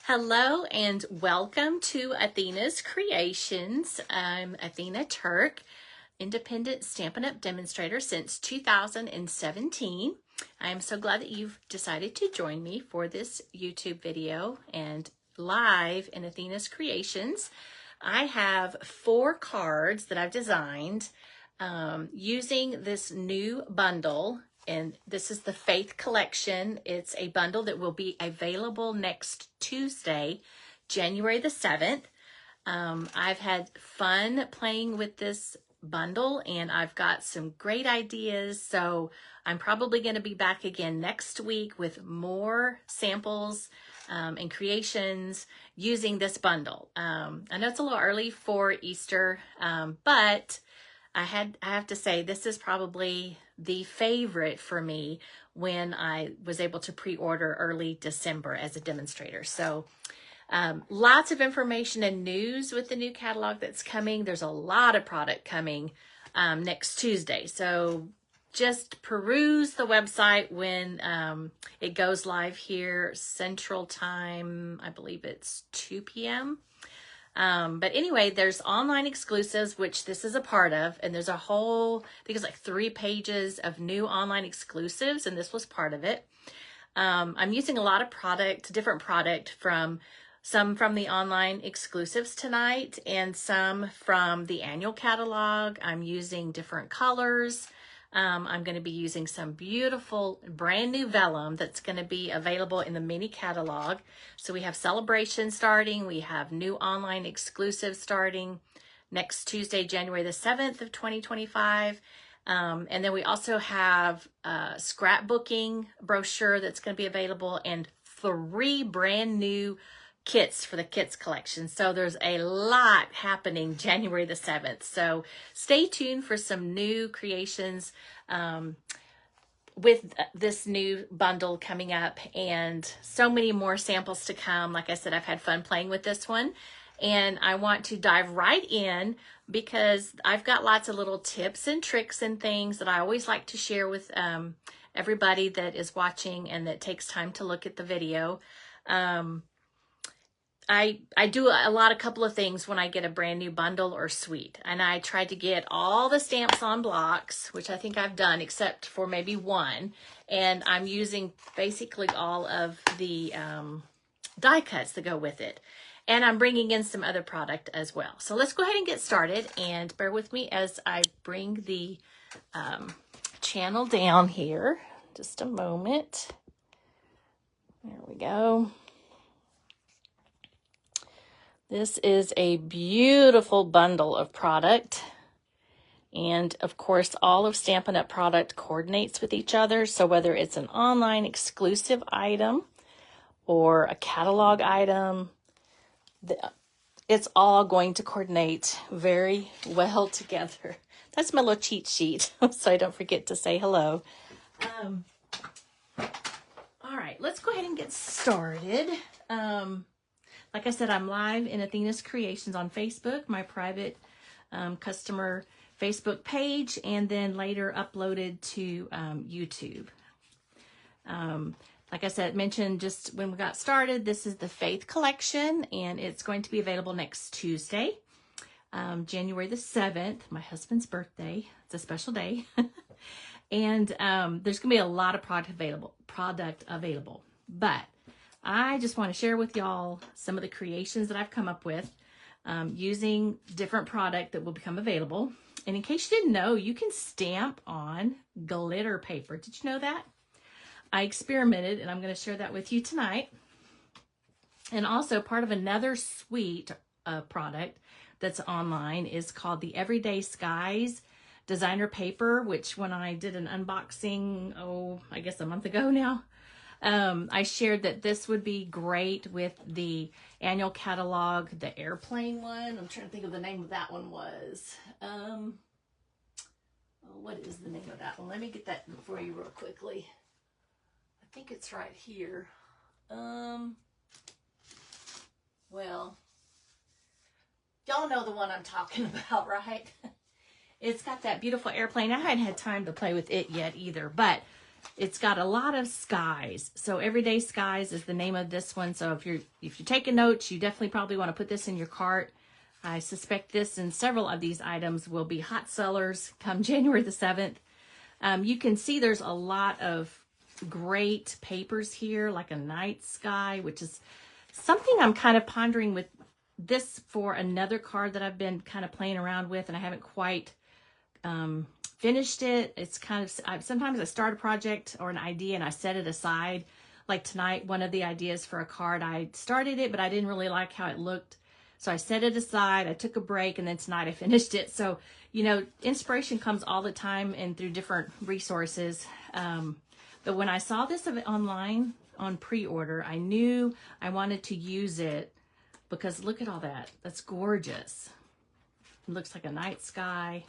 Hello and welcome to Athena's Creations. I'm Athena Turk, independent Stampin' Up! Demonstrator since 2017. I am so glad that you've decided to join me for this YouTube video and live in Athena's Creations. I have 4 cards that I've designed using this new bundle. And this is the Faith Collection. It's a bundle that will be available next Tuesday, January the 7th. I've had fun playing with this bundle and I've got some great ideas. So I'm probably going to be back again next week with more samples and creations using this bundle. I know it's a little early for Easter, but I have to say this is probably the favorite for me when I was able to pre-order early December as a demonstrator. So lots of information and news with the new catalog that's coming. There's a lot of product coming next Tuesday. So just peruse the website when it goes live here Central Time. I believe it's 2 p.m. But anyway, there's online exclusives, which this is a part of, and there's a whole, I think it's like 3 pages of new online exclusives, and this was part of it. I'm using a lot of different product some from the online exclusives tonight, and some from the annual catalog. I'm using different colors. I'm going to be using some beautiful brand new vellum that's going to be available in the mini catalog. So we have Celebration starting. We have new online exclusives starting next Tuesday, January the 7th of 2025. And then we also have a scrapbooking brochure that's going to be available and 3 brand new kits for the kits collection. So there's a lot happening January the 7th. So stay tuned for some new creations with this new bundle coming up, and so many more samples to come. Like I said, I've had fun playing with this one, and I want to dive right in because I've got lots of little tips and tricks and things that I always like to share with everybody that is watching and that takes time to look at the video. I do a couple of things when I get a brand new bundle or suite, and I try to get all the stamps on blocks, which I think I've done except for maybe one, and I'm using basically all of the die cuts that go with it, and I'm bringing in some other product as well. So let's go ahead and get started, and bear with me as I bring the channel down here. Just a moment. There we go. This is a beautiful bundle of product. And of course, all of Stampin' Up! Product coordinates with each other. So whether it's an online exclusive item or a catalog item, it's all going to coordinate very well together. That's my little cheat sheet, so I don't forget to say hello. All right, let's go ahead and get started. Like I said, I'm live in Athena's Creations on Facebook, my private customer Facebook page, and then later uploaded to YouTube. Like I said, mentioned just when we got started, this is the Faith Collection, and it's going to be available next Tuesday, January the 7th, my husband's birthday. It's a special day. And there's going to be a lot of product available. But I just want to share with y'all some of the creations that I've come up with using different product that will become available. And in case you didn't know, you can stamp on glitter paper. Did you know that? I experimented, and I'm going to share that with you tonight. And also part of another suite product that's online is called the Everyday Skies designer paper, which when I did an unboxing, I guess a month ago now, I shared that this would be great with the annual catalog, the airplane one. I'm trying to think of the name of that one was. What is the name of that one? Let me get that for you real quickly. I think it's right here. Well, y'all know the one I'm talking about, right? It's got that beautiful airplane. I haven't had time to play with it yet either, but it's got a lot of skies. So Everyday Skies is the name of this one. So if you're taking notes, you definitely probably want to put this in your cart. I suspect this and several of these items will be hot sellers come January the 7th. You can see there's a lot of great papers here, like a night sky, which is something I'm kind of pondering with this for another card that I've been kind of playing around with, and I haven't quite finished it. It's kind of, sometimes I start a project or an idea and I set it aside. Like tonight, one of the ideas for a card, I started it, but I didn't really like how it looked. So I set it aside, I took a break, and then tonight I finished it. So, you know, inspiration comes all the time and through different resources. But when I saw this online on pre-order, I knew I wanted to use it because look at all that. That's gorgeous. It looks like a night sky.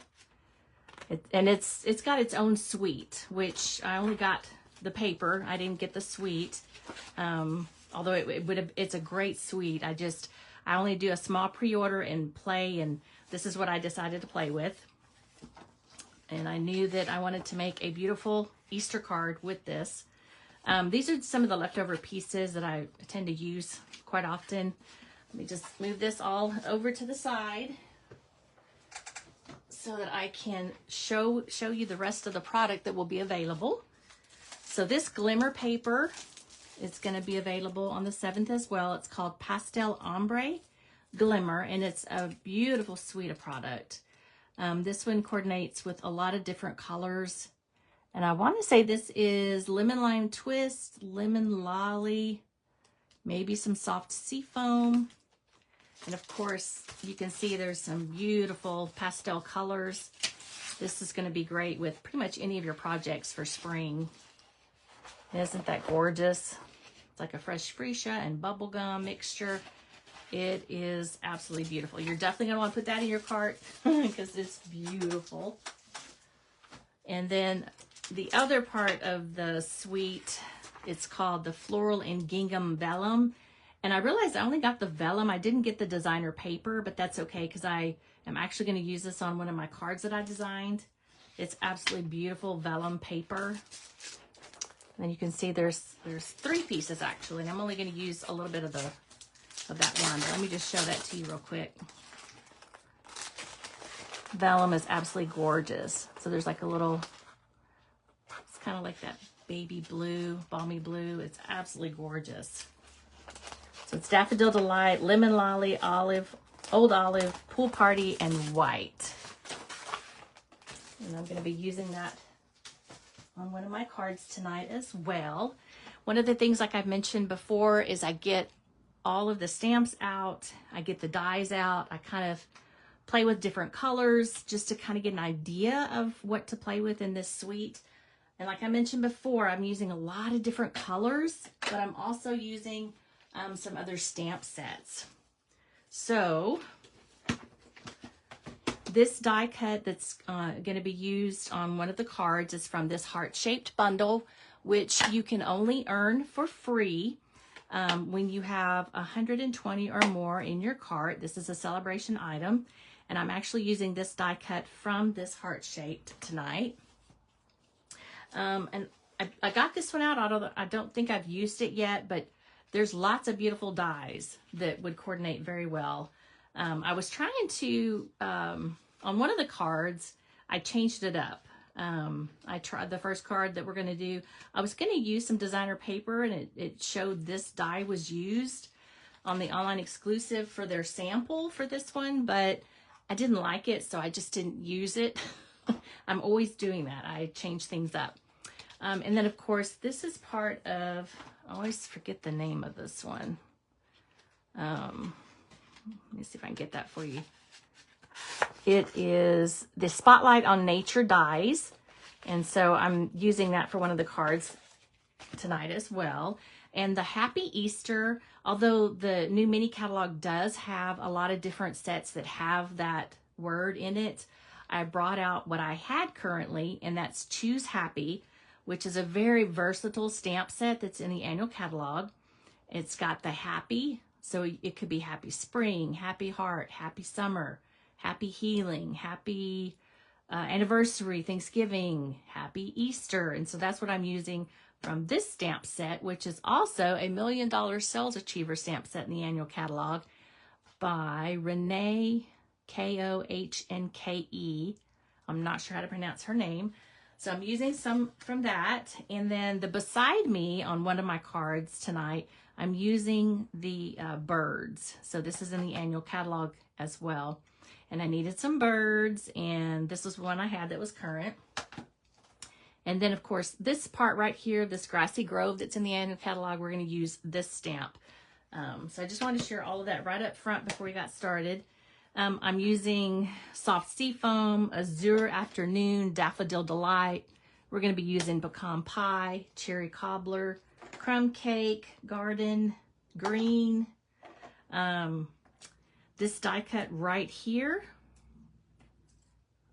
It's got its own suite, which I only got the paper. I didn't get the suite. Although it's a great suite. I only do a small pre-order and play, and this is what I decided to play with. And I knew that I wanted to make a beautiful Easter card with this. These are some of the leftover pieces that I tend to use quite often. Let me just move this all over to the side so that I can show you the rest of the product that will be available. So this glimmer paper is going to be available on the 7th as well. It's called Pastel Ombre Glimmer, and it's a beautiful suite of product. This one coordinates with a lot of different colors. And I want to say this is Lemon Lime Twist, Lemon Lolly, maybe some soft sea foam. And of course, you can see there's some beautiful pastel colors. This is going to be great with pretty much any of your projects for spring. Isn't that gorgeous? It's like a fresh freesia and bubblegum mixture. It is absolutely beautiful. You're definitely going to want to put that in your cart because it's beautiful. And then the other part of the suite, it's called the Floral and Gingham Vellum. And I realized I only got the vellum. I didn't get the designer paper, but that's okay because I am actually going to use this on one of my cards that I designed. It's absolutely beautiful vellum paper. And you can see there's 3 pieces actually, and I'm only going to use a little bit of that one. But let me just show that to you real quick. Vellum is absolutely gorgeous. So there's like a little, it's kind of like that baby blue, balmy blue. It's absolutely gorgeous. So it's Daffodil Delight, Lemon Lolly, Olive, Old Olive, Pool Party, and White. And I'm going to be using that on one of my cards tonight as well. One of the things, like I've mentioned before, is I get all of the stamps out. I get the dies out. I kind of play with different colors just to kind of get an idea of what to play with in this suite. And like I mentioned before, I'm using a lot of different colors, but I'm also using some other stamp sets. So this die cut that's going to be used on one of the cards is from this heart-shaped bundle, which you can only earn for free when you have 120 or more in your cart. This is a celebration item, and I'm actually using this die cut from this heart-shaped tonight. And I got this one out, although I don't think I've used it yet, but there's lots of beautiful dies that would coordinate very well. I was trying to, on one of the cards, I changed it up. I tried the first card that we're going to do. I was going to use some designer paper, and it showed this die was used on the online exclusive for their sample for this one, but I didn't like it, so I just didn't use it. I'm always doing that. I change things up. And then, of course, this is part of, I always forget the name of this one. Let me see if I can get that for you. It is the Spotlight on Nature dies. And so I'm using that for one of the cards tonight as well. And the Happy Easter, although the new mini catalog does have a lot of different sets that have that word in it, I brought out what I had currently, and that's Choose Happy, which is a very versatile stamp set that's in the annual catalog. It's got the happy, so it could be happy spring, happy heart, happy summer, happy healing, happy anniversary, Thanksgiving, Happy Easter. And so that's what I'm using from this stamp set, which is also a $1 Million Sales Achiever stamp set in the annual catalog by Renee, Kohnke. I'm not sure how to pronounce her name. So I'm using some from that. And then the beside me on one of my cards tonight, I'm using the birds. So this is in the annual catalog as well. And I needed some birds, and this was one I had that was current. And then, of course, this part right here, this grassy grove that's in the annual catalog, we're going to use this stamp. So I just wanted to share all of that right up front before we got started. I'm using Soft Sea Foam, Azure Afternoon, Daffodil Delight. We're going to be using Pecan Pie, Cherry Cobbler, Crumb Cake, Garden, Green. This die cut right here,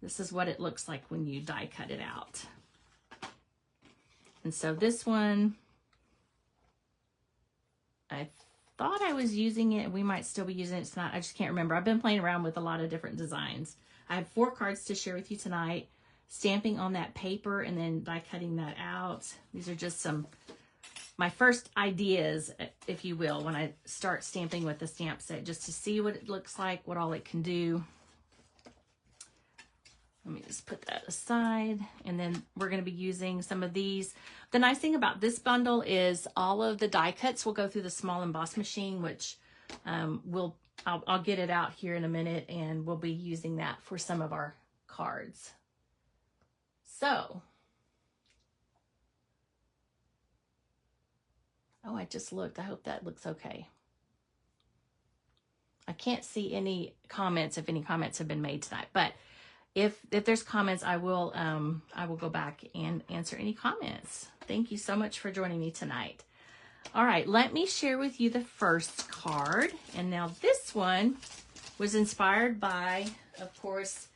this is what it looks like when you die cut it out. And so this one, I thought I was using it. We might still be using it. It's not, I just can't remember. I've been playing around with a lot of different designs. I have 4 cards to share with you tonight. Stamping on that paper and then die cutting that out. These are just some, my first ideas, if you will, when I start stamping with the stamp set, just to see what it looks like, what all it can do. Let me just put that aside. And then we're going to be using some of these. The nice thing about this bundle is all of the die cuts will go through the small emboss machine, which I'll get it out here in a minute, and we'll be using that for some of our cards. So, oh, I just looked. I hope that looks okay. I can't see any comments, if any comments have been made tonight, but if there's comments, I will go back and answer any comments. Thank you so much for joining me tonight. All right, let me share with you the first card. And now this one was inspired by, of course,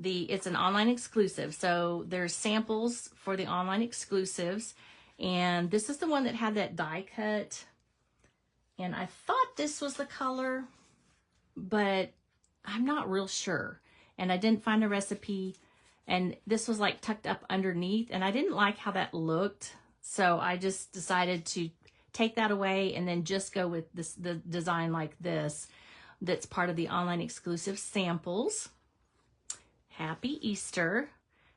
it's an online exclusive. So there's samples for the online exclusives. And this is the one that had that die cut. And I thought this was the color, but I'm not real sure. And I didn't find a recipe. And this was like tucked up underneath. And I didn't like how that looked. So I just decided to take that away and then just go with the design like this. That's part of the online exclusive samples. Happy Easter.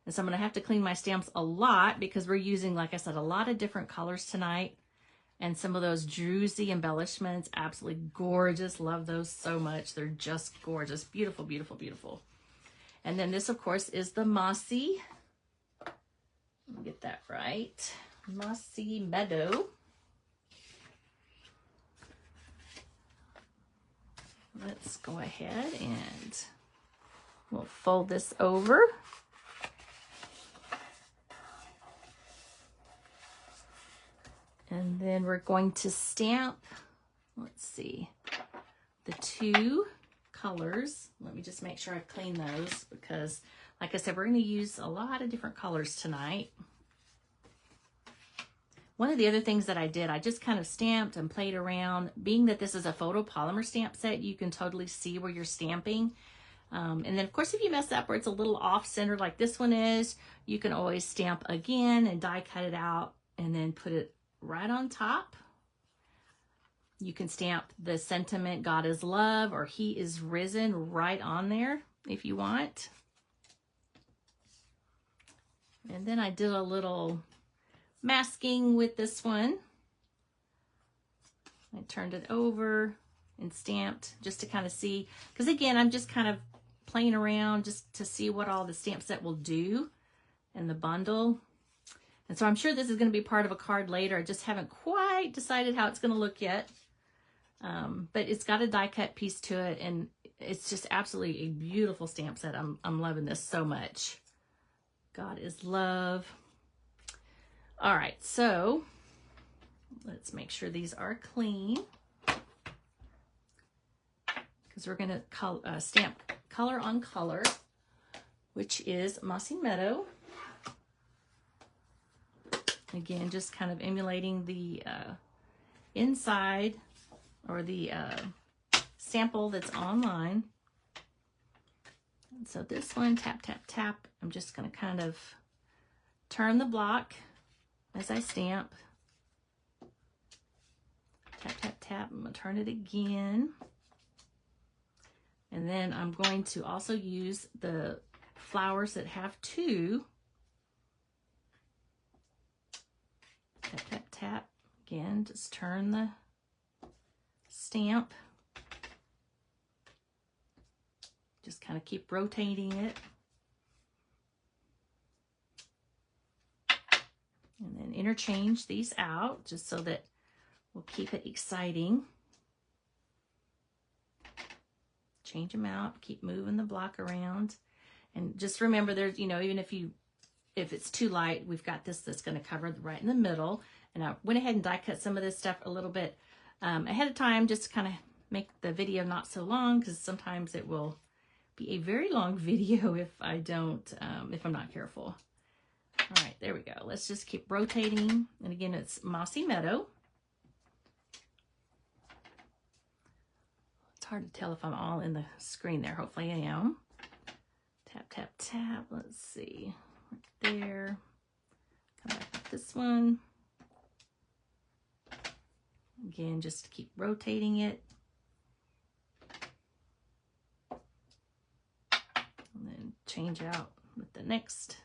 And so I'm going to have to clean my stamps a lot because we're using, like I said, a lot of different colors tonight. And some of those druzy embellishments, absolutely gorgeous. Love those so much. They're just gorgeous. Beautiful, beautiful, beautiful. And then this, of course, is the Mossy. Let me get that right. Mossy Meadow. Let's go ahead and we'll fold this over. And then we're going to stamp, let's see, the 2 colors. Let me just make sure I clean those because, like I said, we're going to use a lot of different colors tonight. One of the other things that I did, I just kind of stamped and played around. Being that this is a photopolymer stamp set, you can totally see where you're stamping. And then, of course, if you mess up where it's a little off-center like this one is, you can always stamp again and die cut it out and then put it right on top. You can stamp the sentiment, God is love, or He is risen, right on there if you want. And then I did a little masking with this one. I turned it over and stamped just to kind of see, because again, I'm just kind of playing around just to see what all the stamp set will do in the bundle. And so I'm sure this is going to be part of a card later. I just haven't quite decided how it's going to look yet. But it's got a die cut piece to it, and it's just absolutely a beautiful stamp set. I'm loving this so much. God is love. All right, so let's make sure these are clean, because we're going to stamp color on color, which is Mossy Meadow. Again, just kind of emulating the inside or the sample that's online. And so this one, tap, tap, tap. I'm just going to kind of turn the block as I stamp. Tap, tap, tap. I'm going to turn it again. And then I'm going to also use the flowers that have two. Tap, tap, tap. Again, just turn the stamp. Just kind of keep rotating it. And then interchange these out just so that we'll keep it exciting. Change them out, keep moving the block around. And just remember there's, you know, even if it's too light, we've got this that's going to cover right in the middle. And I went ahead and die cut some of this stuff a little bit ahead of time, just to kind of make the video not so long, because sometimes it will be a very long video if I don't, if I'm not careful. All right, there we go. Let's just keep rotating. And again, it's Mossy Meadow. It's hard to tell if I'm all in the screen there. Hopefully I am. Tap, tap, tap. Let's see. Right there. Come back with this one. Again, just keep rotating it. And then change out with the next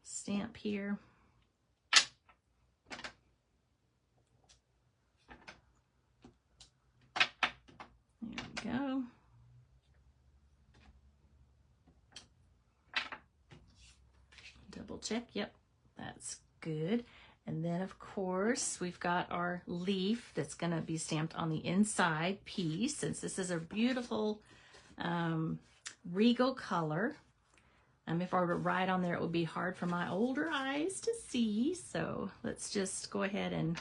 stamp here. There we go. Double check. Yep, that's good. And then, of course, we've got our leaf that's going to be stamped on the inside piece. Since this is a beautiful regal color, if I were to write on there, it would be hard for my older eyes to see. So let's just go ahead and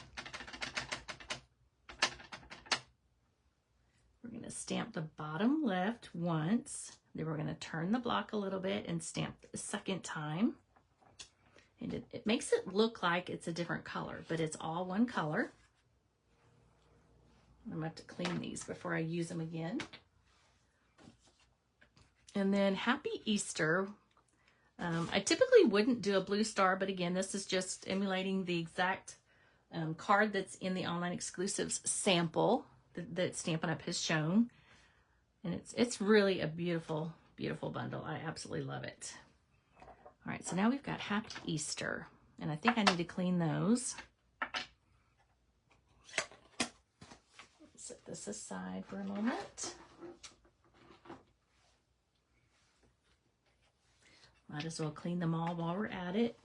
we're going to stamp the bottom left once. Then we're going to turn the block a little bit and stamp the second time. And it makes it look like it's a different color, but it's all one color. I'm going to have to clean these before I use them again. And then Happy Easter. I typically wouldn't do a blue star, but again, this is just emulating the exact card that's in the online exclusives sample that Stampin' Up! Has shown. And it's really a beautiful, beautiful bundle. I absolutely love it. All right, so now we've got Happy Easter, and I think I need to clean those. Set this aside for a moment. Might as well clean them all while we're at it.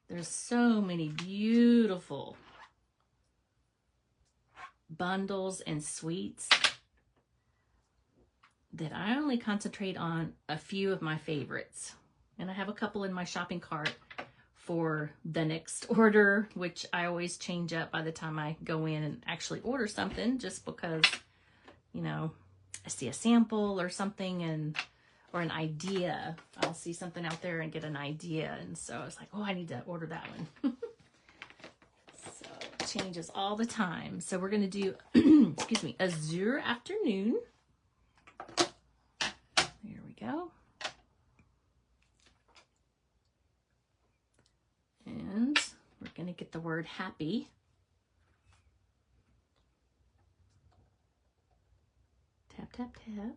There's so many beautiful bundles and suites that I only concentrate on a few of my favorites. And I have a couple in my shopping cart for the next order, which I always change up by the time I go in and actually order something, just because, you know, I see a sample or something or an idea. I'll see something out there and get an idea. And so I was like, oh, I need to order that one. Changes all the time. So we're going to do, excuse me, Azure Afternoon. There we go. And we're going to get the word happy. Tap, tap, tap.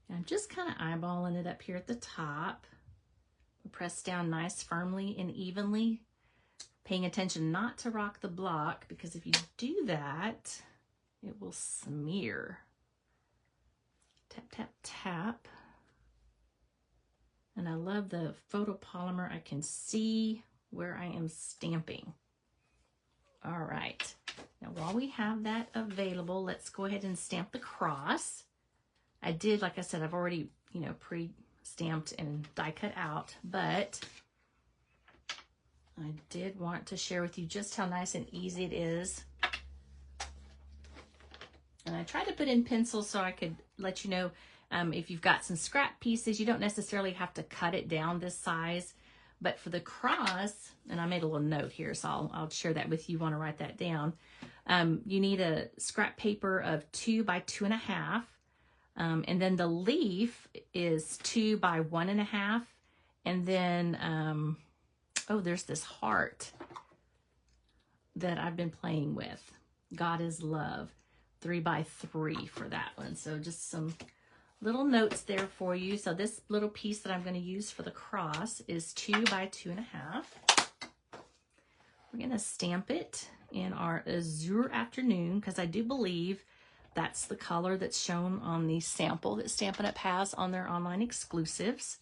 And I'm just kind of eyeballing it up here at the top. Press down nice, firmly and evenly. Paying attention not to rock the block, because if you do that, it will smear. Tap, tap, tap. And I love the photopolymer. I can see where I am stamping. All right. Now, while we have that available, let's go ahead and stamp the cross. I did, like I said, I've already, you know, pre-stamped and die cut out, but I did want to share with you just how nice and easy it is. And I tried to put in pencils so I could let you know if you've got some scrap pieces, you don't necessarily have to cut it down this size, But for the cross, and I made a little note here, so I'll share that with you. You want to write that down. You need a scrap paper of 2 by 2.5. And then the leaf is 2 by 1.5. And then, oh, there's this heart that I've been playing with. God is love, 3 by 3 for that one. So just some little notes there for you. So this little piece that I'm going to use for the cross is 2 by 2.5. We're going to stamp it in our Azure Afternoon, because I do believe that's the color that's shown on the sample that Stampin' Up! Has on their online exclusives.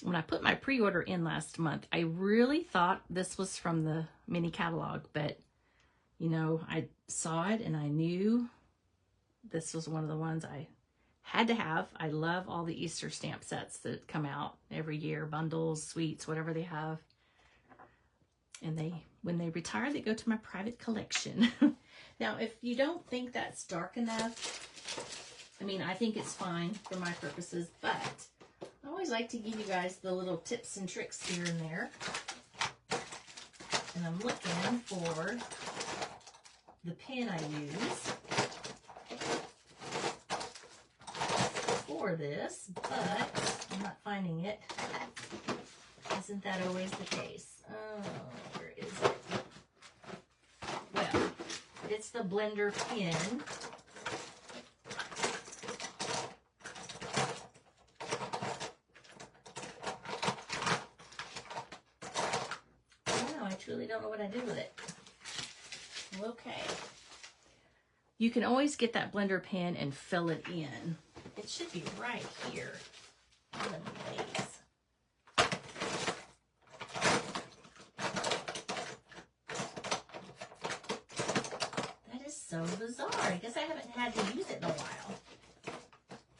When I put my pre-order in last month, I really thought this was from the mini catalog, but you know, I saw it and I knew this was one of the ones I had to have. I love all the Easter stamp sets that come out every year, bundles, suites, whatever they have. And when they retire, they go to my private collection. Now, if you don't think that's dark enough, I mean, I think it's fine for my purposes, but I always like to give you guys the little tips and tricks here and there. And I'm looking for the pen I use for this, but I'm not finding it. Isn't that always the case? Oh, where is it? Well, it's the blender pen. I truly don't know what I did with it. Okay. You can always get that blender pen and fill it in. It should be right here. One of these. That is so bizarre. I guess I haven't had to use it in a while.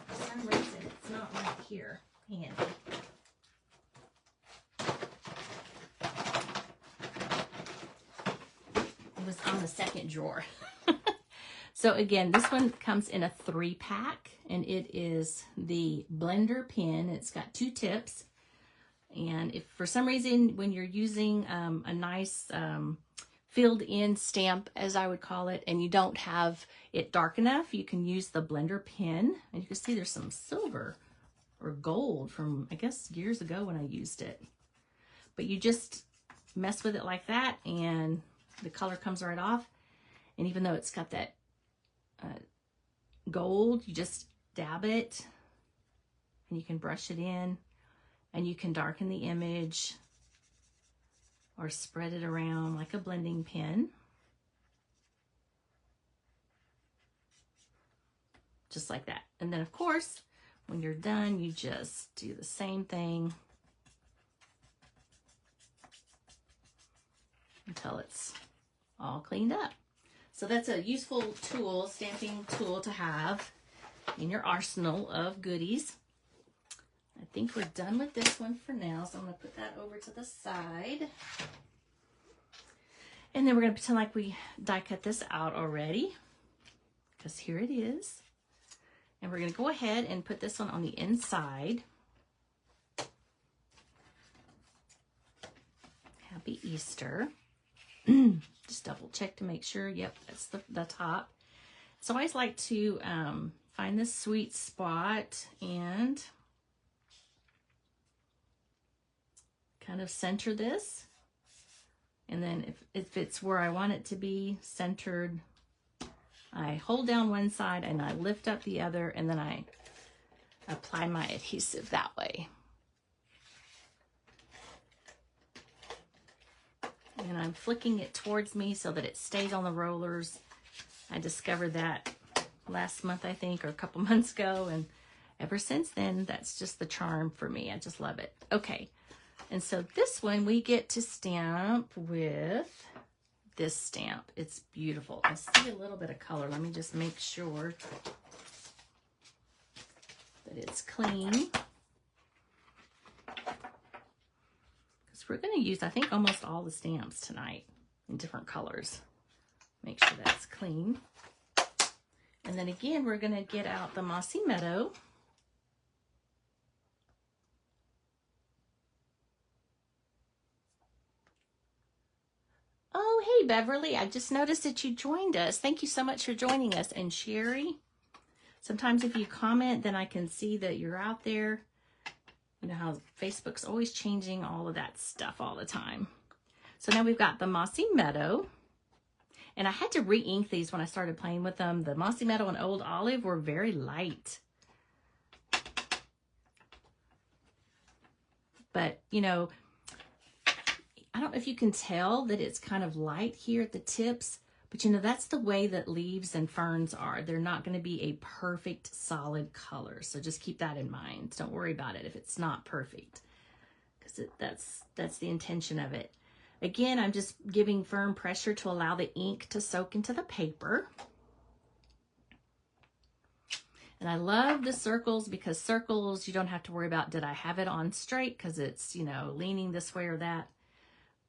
For some reason, it's not right here. Handy. Was on the second drawer. So again, this one comes in a 3-pack, and it is the blender pen. It's got 2 tips, and if for some reason when you're using a nice filled in stamp, as I would call it, and you don't have it dark enough, you can use the blender pen. And you can see there's some silver or gold from, I guess, years ago when I used it. But you just mess with it like that, and the color comes right off. And even though it's got that gold, you just dab it and you can brush it in, and you can darken the image or spread it around like a blending pen. Just like that. And then of course, when you're done, you just do the same thing until it's all cleaned up. So that's a useful tool, stamping tool to have in your arsenal of goodies. I think we're done with this one for now, so I'm going to put that over to the side. And then we're going to pretend like we die cut this out already, because here it is. And we're going to go ahead and put this one on the inside. Happy Easter. Just double check to make sure. Yep, that's the top. So I always like to find this sweet spot and kind of center this. And then if it's where I want it to be centered, I hold down one side and I lift up the other, and then I apply my adhesive that way. And I'm flicking it towards me so that it stays on the rollers. I discovered that last month, I think, or a couple months ago, and ever since then, that's just the charm for me. I just love it. Okay, and so this one we get to stamp with this stamp. It's beautiful. I see a little bit of color. Let me just make sure that it's clean. We're going to use, I think, almost all the stamps tonight in different colors. Make sure that's clean. And then again, we're going to get out the Mossy Meadow. Oh, hey, Beverly. I just noticed that you joined us. Thank you so much for joining us. And Sherry, sometimes if you comment, then I can see that you're out there. You know how Facebook's always changing all of that stuff all the time. So now we've got the Mossy Meadow. And I had to re-ink these when I started playing with them. The Mossy Meadow and Old Olive were very light. But, you know, I don't know if you can tell that it's kind of light here at the tips. But, you know, that's the way that leaves and ferns are. They're not going to be a perfect solid color. So just keep that in mind. Don't worry about it if it's not perfect. Because that's the intention of it. Again, I'm just giving firm pressure to allow the ink to soak into the paper. And I love the circles because circles, you don't have to worry about, did I have it on straight? Because it's, you know, leaning this way or that.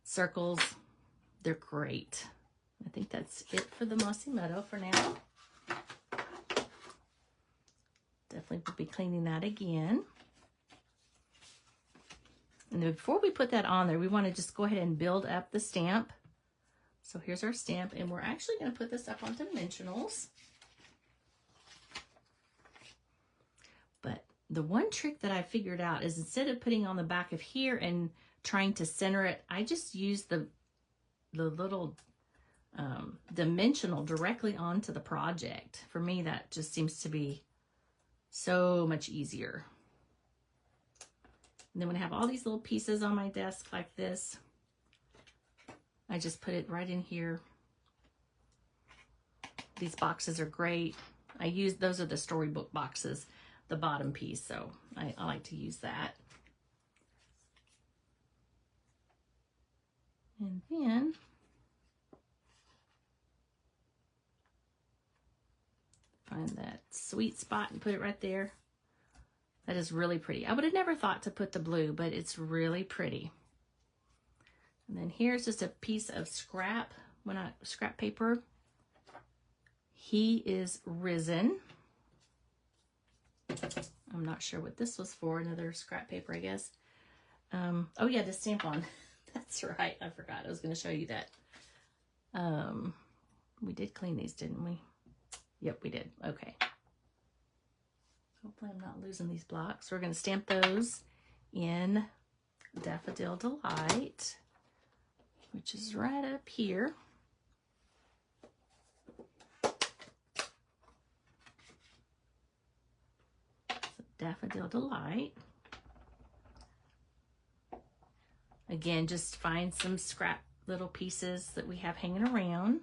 Circles, they're great. I think that's it for the Mossy Meadow for now. Definitely will be cleaning that again. And then before we put that on there, we want to just go ahead and build up the stamp. So here's our stamp, and we're actually going to put this up on dimensionals. But the one trick that I figured out is instead of putting on the back of here and trying to center it, I just use the little dimensional directly onto the project. For me, that just seems to be so much easier. And then when I have all these little pieces on my desk like this, I just put it right in here. These boxes are great. Those are the storybook boxes, the bottom piece, so I like to use that. And then find that sweet spot and put it right there. That is really pretty. I would have never thought to put the blue, but it's really pretty. And then here's just a piece of scrap paper. He is risen. I'm not sure what this was for. Another scrap paper, I guess. Oh yeah, to stamp on. That's right. I forgot. I was going to show you that. We did clean these, didn't we? Yep, we did. Okay. Hopefully I'm not losing these blocks. We're going to stamp those in Daffodil Delight, which is right up here. So Daffodil Delight. Again, just find some scrap little pieces that we have hanging around.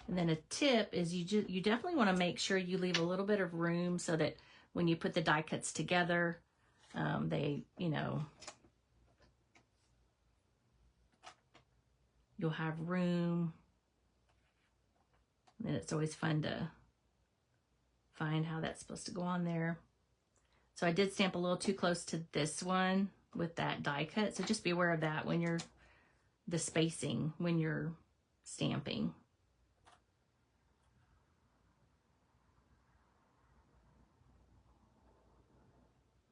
And then a tip is you definitely want to make sure you leave a little bit of room so that when you put the die cuts together, they, you know, you'll have room. And then it's always fun to find how that's supposed to go on there. So I did stamp a little too close to this one with that die cut. So just be aware of that when you're, the spacing when you're stamping.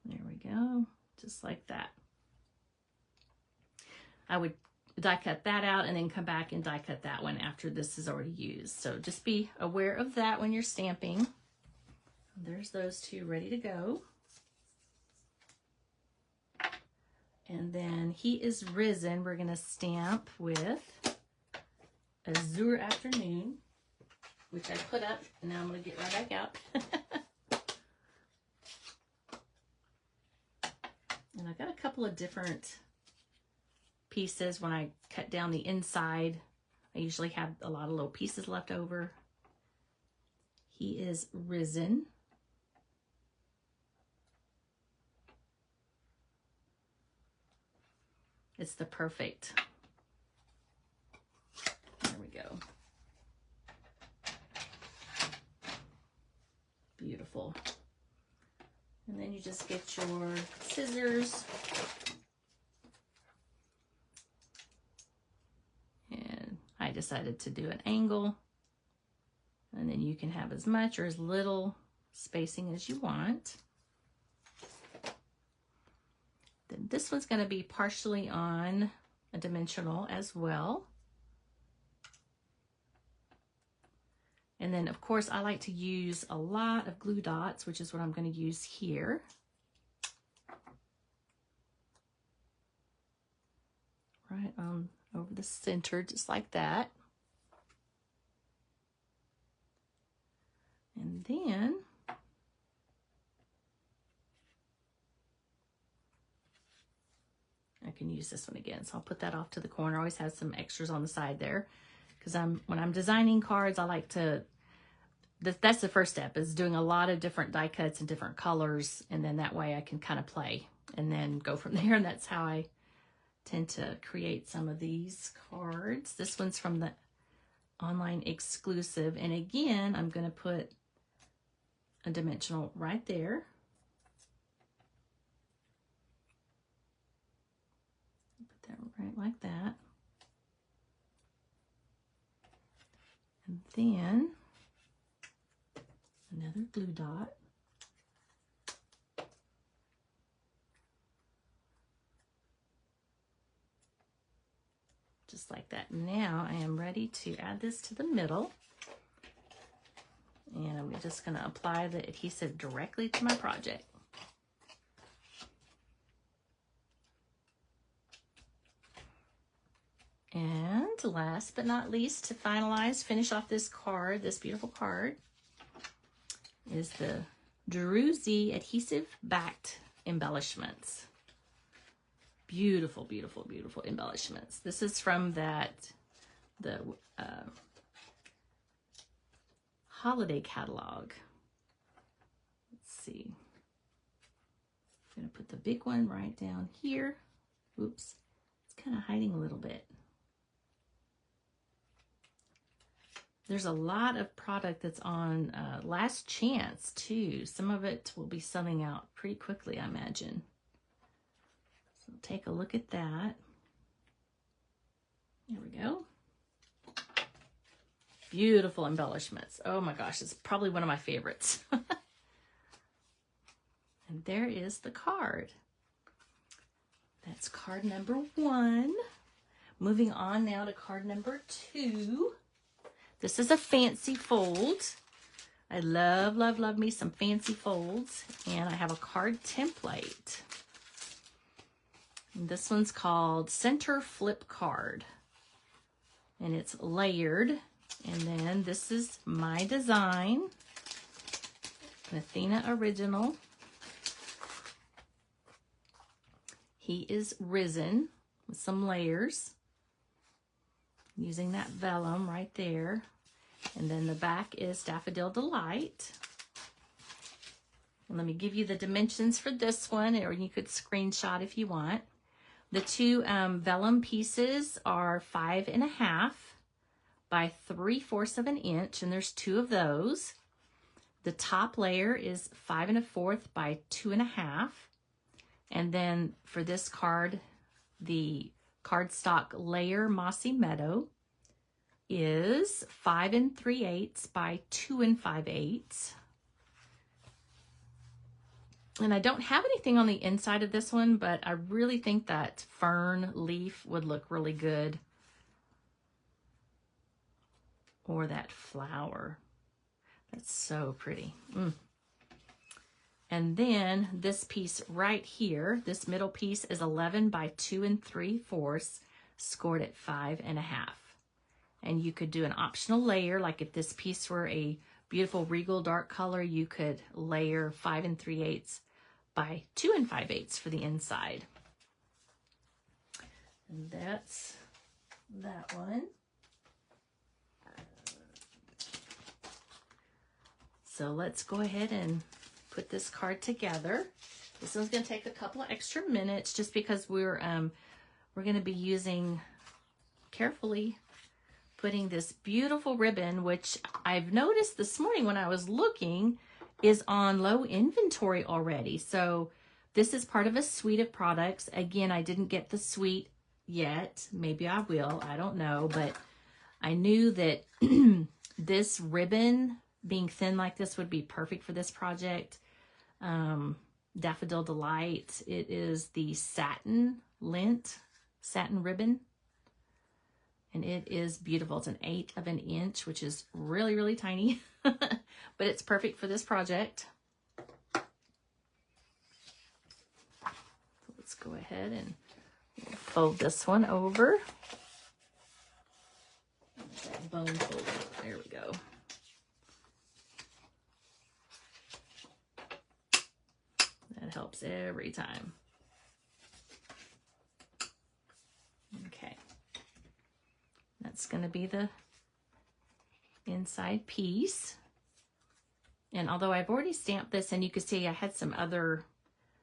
There we go, just like that. I would die cut that out and then come back and die cut that one after this is already used. So just be aware of that when you're stamping. There's those two ready to go. And then He is Risen, we're gonna stamp with Azure Afternoon, which I put up, and now I'm gonna get right back out. And I've got a couple of different pieces. When I cut down the inside, I usually have a lot of little pieces left over. He is Risen. It's the perfect. There we go. Beautiful. And then you just get your scissors and I decided to do an angle, and then you can have as much or as little spacing as you want. Then this one's going to be partially on a dimensional as well. And then, of course, I like to use a lot of glue dots, which is what I'm going to use here. Right on over the center, just like that. And then I can use this one again. So I'll put that off to the corner. Always has some extras on the side there. Because when I'm designing cards, I like to, that's the first step, is doing a lot of different die cuts and different colors. And then that way I can kind of play and then go from there. And that's how I tend to create some of these cards. This one's from the online exclusive. And again, I'm going to put a dimensional right there. Put that right like that. And then another glue dot. Just like that. Now I am ready to add this to the middle. And I'm just going to apply the adhesive directly to my project. And last but not least, to finish off this card, this beautiful card, is the Druzy adhesive backed embellishments. Beautiful, beautiful, beautiful embellishments. This is from the holiday catalog. Let's see. I'm going to put the big one right down here. Oops, it's kind of hiding a little bit. There's a lot of product that's on last chance too. Some of it will be selling out pretty quickly, I imagine. So take a look at that. There we go. Beautiful embellishments. Oh my gosh, it's probably one of my favorites. And there is the card. That's card number 1. Moving on now to card number 2. This is a fancy fold. I love, love, love me some fancy folds. And I have a card template. And this one's called Center Flip Card. And it's layered. And then this is my design. An Athena original. He is risen with some layers. Using that vellum right there. And then the back is Daffodil Delight. And let me give you the dimensions for this one, or you could screenshot if you want. The two vellum pieces are 5.5 by 3/4 of an inch, and there's 2 of those. The top layer is 5 1/4 by 2.5. And then for this card, the cardstock layer Mossy Meadow is 5 3/8 by 2 5/8. And I don't have anything on the inside of this one, but I really think that fern leaf would look really good. Or that flower. That's so pretty. And then this piece right here, this middle piece is 11 by 2 3/4, scored at 5.5. And you could do an optional layer, like if this piece were a beautiful regal dark color, you could layer 5 3/8 by 2 5/8 for the inside. And that's that one. So let's go ahead and put this card together. This one's going to take a couple of extra minutes just because we're going to be using, carefully putting this beautiful ribbon, which I've noticed this morning when I was looking is on low inventory already. So this is part of a suite of products. Again, I didn't get the suite yet. Maybe I will. I don't know. But I knew that this ribbon being thin like this would be perfect for this project. Daffodil Delight. It is the satin lint, satin ribbon. And it is beautiful. It's an 1/8 of an inch, which is really, really tiny, but it's perfect for this project. Let's go ahead and fold this one over. That bone folder. There we go. That helps every time. Okay. That's going to be the inside piece. And although I've already stamped this, and you can see I had some other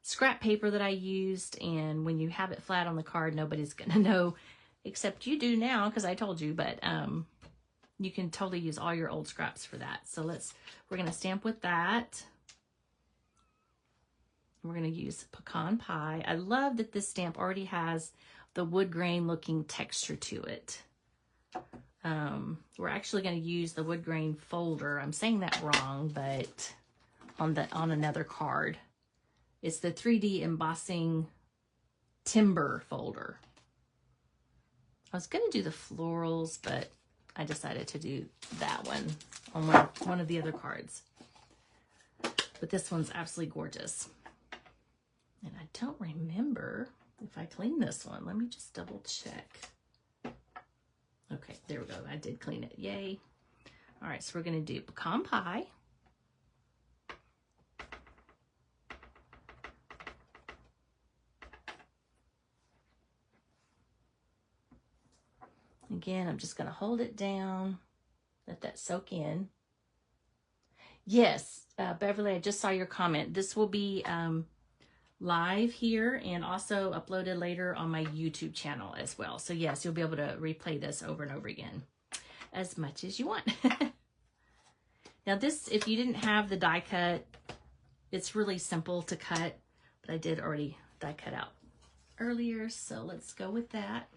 scrap paper that I used, and when you have it flat on the card, nobody's going to know, except you do now because I told you, but you can totally use all your old scraps for that. So we're going to stamp with that. We're going to use pecan pie. I love that this stamp already has the wood grain looking texture to it. We're actually going to use the wood grain folder. I'm saying that wrong, but on another card. It's the 3D embossing timber folder. I was going to do the florals, but I decided to do that one on one of the other cards. But this one's absolutely gorgeous. And I don't remember if I cleaned this one. Let me just double check. Okay, there we go. I did clean it. Yay. All right, so we're going to do pecan pie. Again, I'm just going to hold it down, let that soak in. Yes, Beverly, I just saw your comment. This will be live here and also uploaded later on my YouTube channel as well. So yes, you'll be able to replay this over and over again as much as you want. Now this, if you didn't have the die cut, it's really simple to cut, but I did already die cut out earlier. So let's go with that.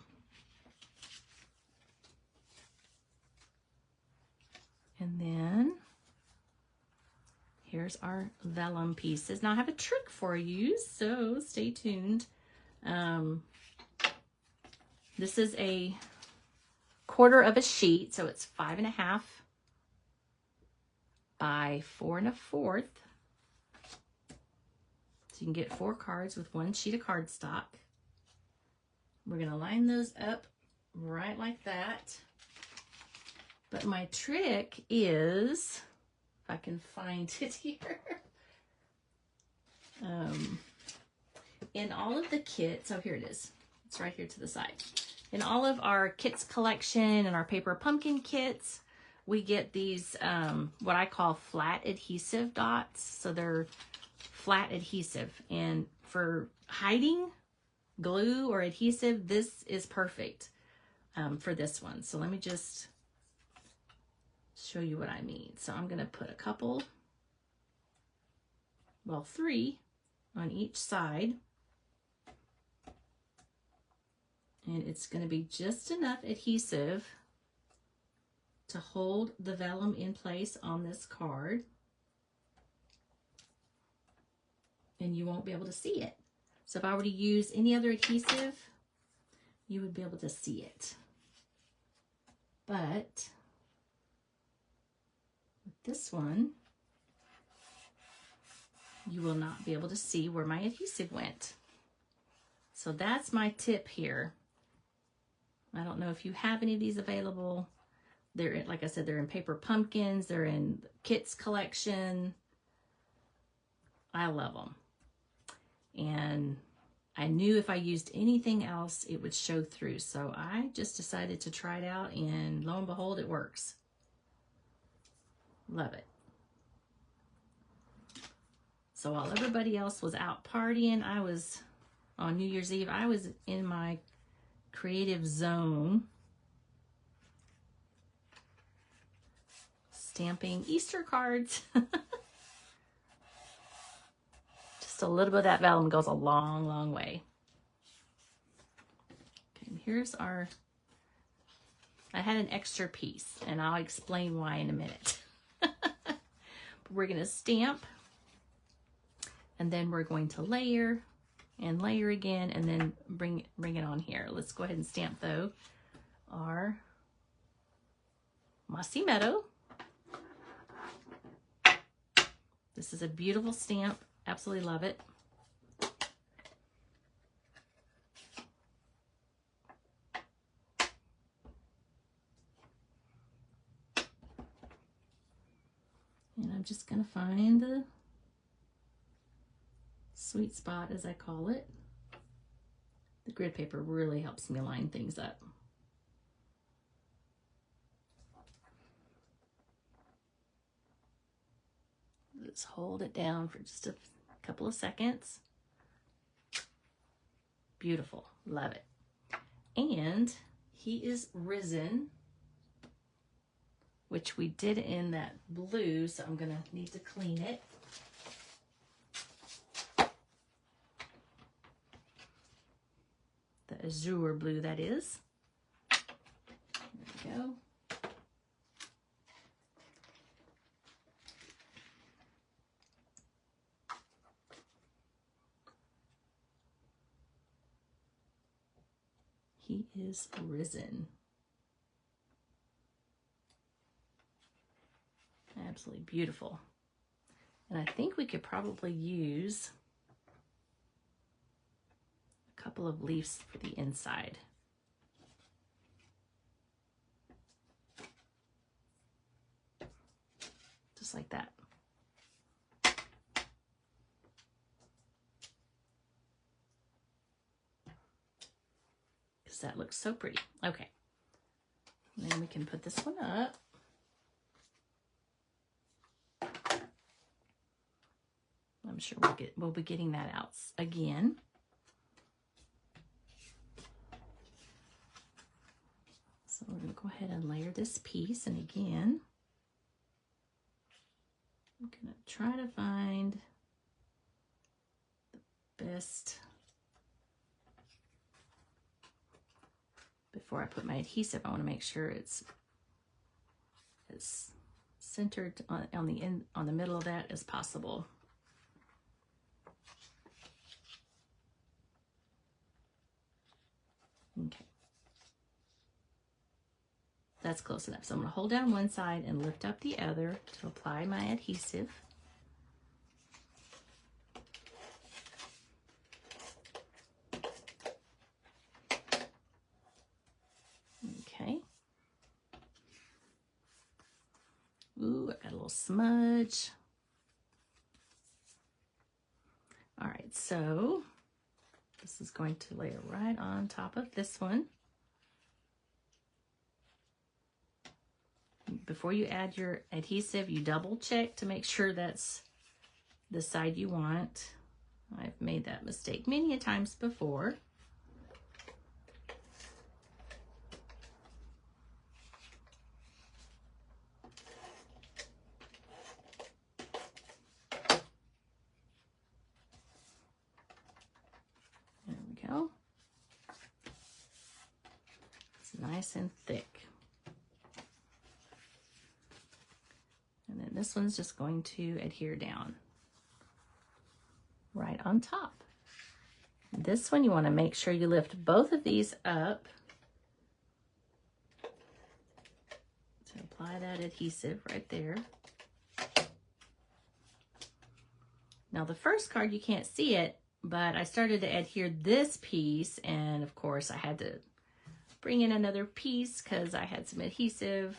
And then here's our vellum pieces. Now I have a trick for you, so stay tuned. This is a 1/4 of a sheet, so it's 5.5 by 4 1/4. So you can get 4 cards with 1 sheet of cardstock. We're gonna line those up right like that. But my trick is, if I can find it here, in all of the kits, oh, here it is. It's right here to the side. In all of our kits collection and our paper pumpkin kits, we get these, what I call flat adhesive dots. So they're flat adhesive. And for hiding glue or adhesive, this is perfect for this one. So let me just show you what I mean. So I'm going to put a couple, well, 3 on each side. And it's going to be just enough adhesive to hold the vellum in place on this card. And you won't be able to see it. So if I were to use any other adhesive, you would be able to see it. But with this one, you will not be able to see where my adhesive went. So that's my tip here. I don't know if you have any of these available. They're in, like I said, they're in paper pumpkins. They're in kits collection. I love them. And I knew if I used anything else, it would show through. So I just decided to try it out, and lo and behold, it works. Love it. So while everybody else was out partying, I was, on New Year's Eve, I was in my creative zone, stamping Easter cards. Just a little bit of that vellum goes a long, long way. Okay, here's our, I had an extra piece, and I'll explain why in a minute. We're going to stamp, and then we're going to layer and layer again, and then bring it on here. Let's go ahead and stamp though our Mossy Meadow. This is a beautiful stamp. Absolutely love it. And I'm just going to find the sweet spot, as I call it. The grid paper really helps me line things up. Just hold it down for just a couple of seconds. Beautiful. Love it. And he is risen, which we did in that blue, so I'm going to need to clean it. The azure blue, that is. There we go. He is risen. Absolutely beautiful. And I think we could probably use a couple of leaves for the inside. Just like that. Because that looks so pretty. Okay. And then we can put this one up. I'm sure we'll be getting that out again. So we're going to go ahead and layer this piece, and again, I'm going to try to find the best, before I put my adhesive, I want to make sure it's as centered on the middle of that as possible. Okay. That's close enough. So I'm going to hold down one side and lift up the other to apply my adhesive. Okay. Ooh, I got a little smudge. All right, so this is going to layer right on top of this one. Before you add your adhesive, you double check to make sure that's the side you want. I've made that mistake many a times before. There we go. It's nice and thick. And then this one's just going to adhere down right on top. This one, you want to make sure you lift both of these up to apply that adhesive right there. Now the first card, you can't see it, but I started to adhere this piece, and of course I had to bring in another piece because I had some adhesive.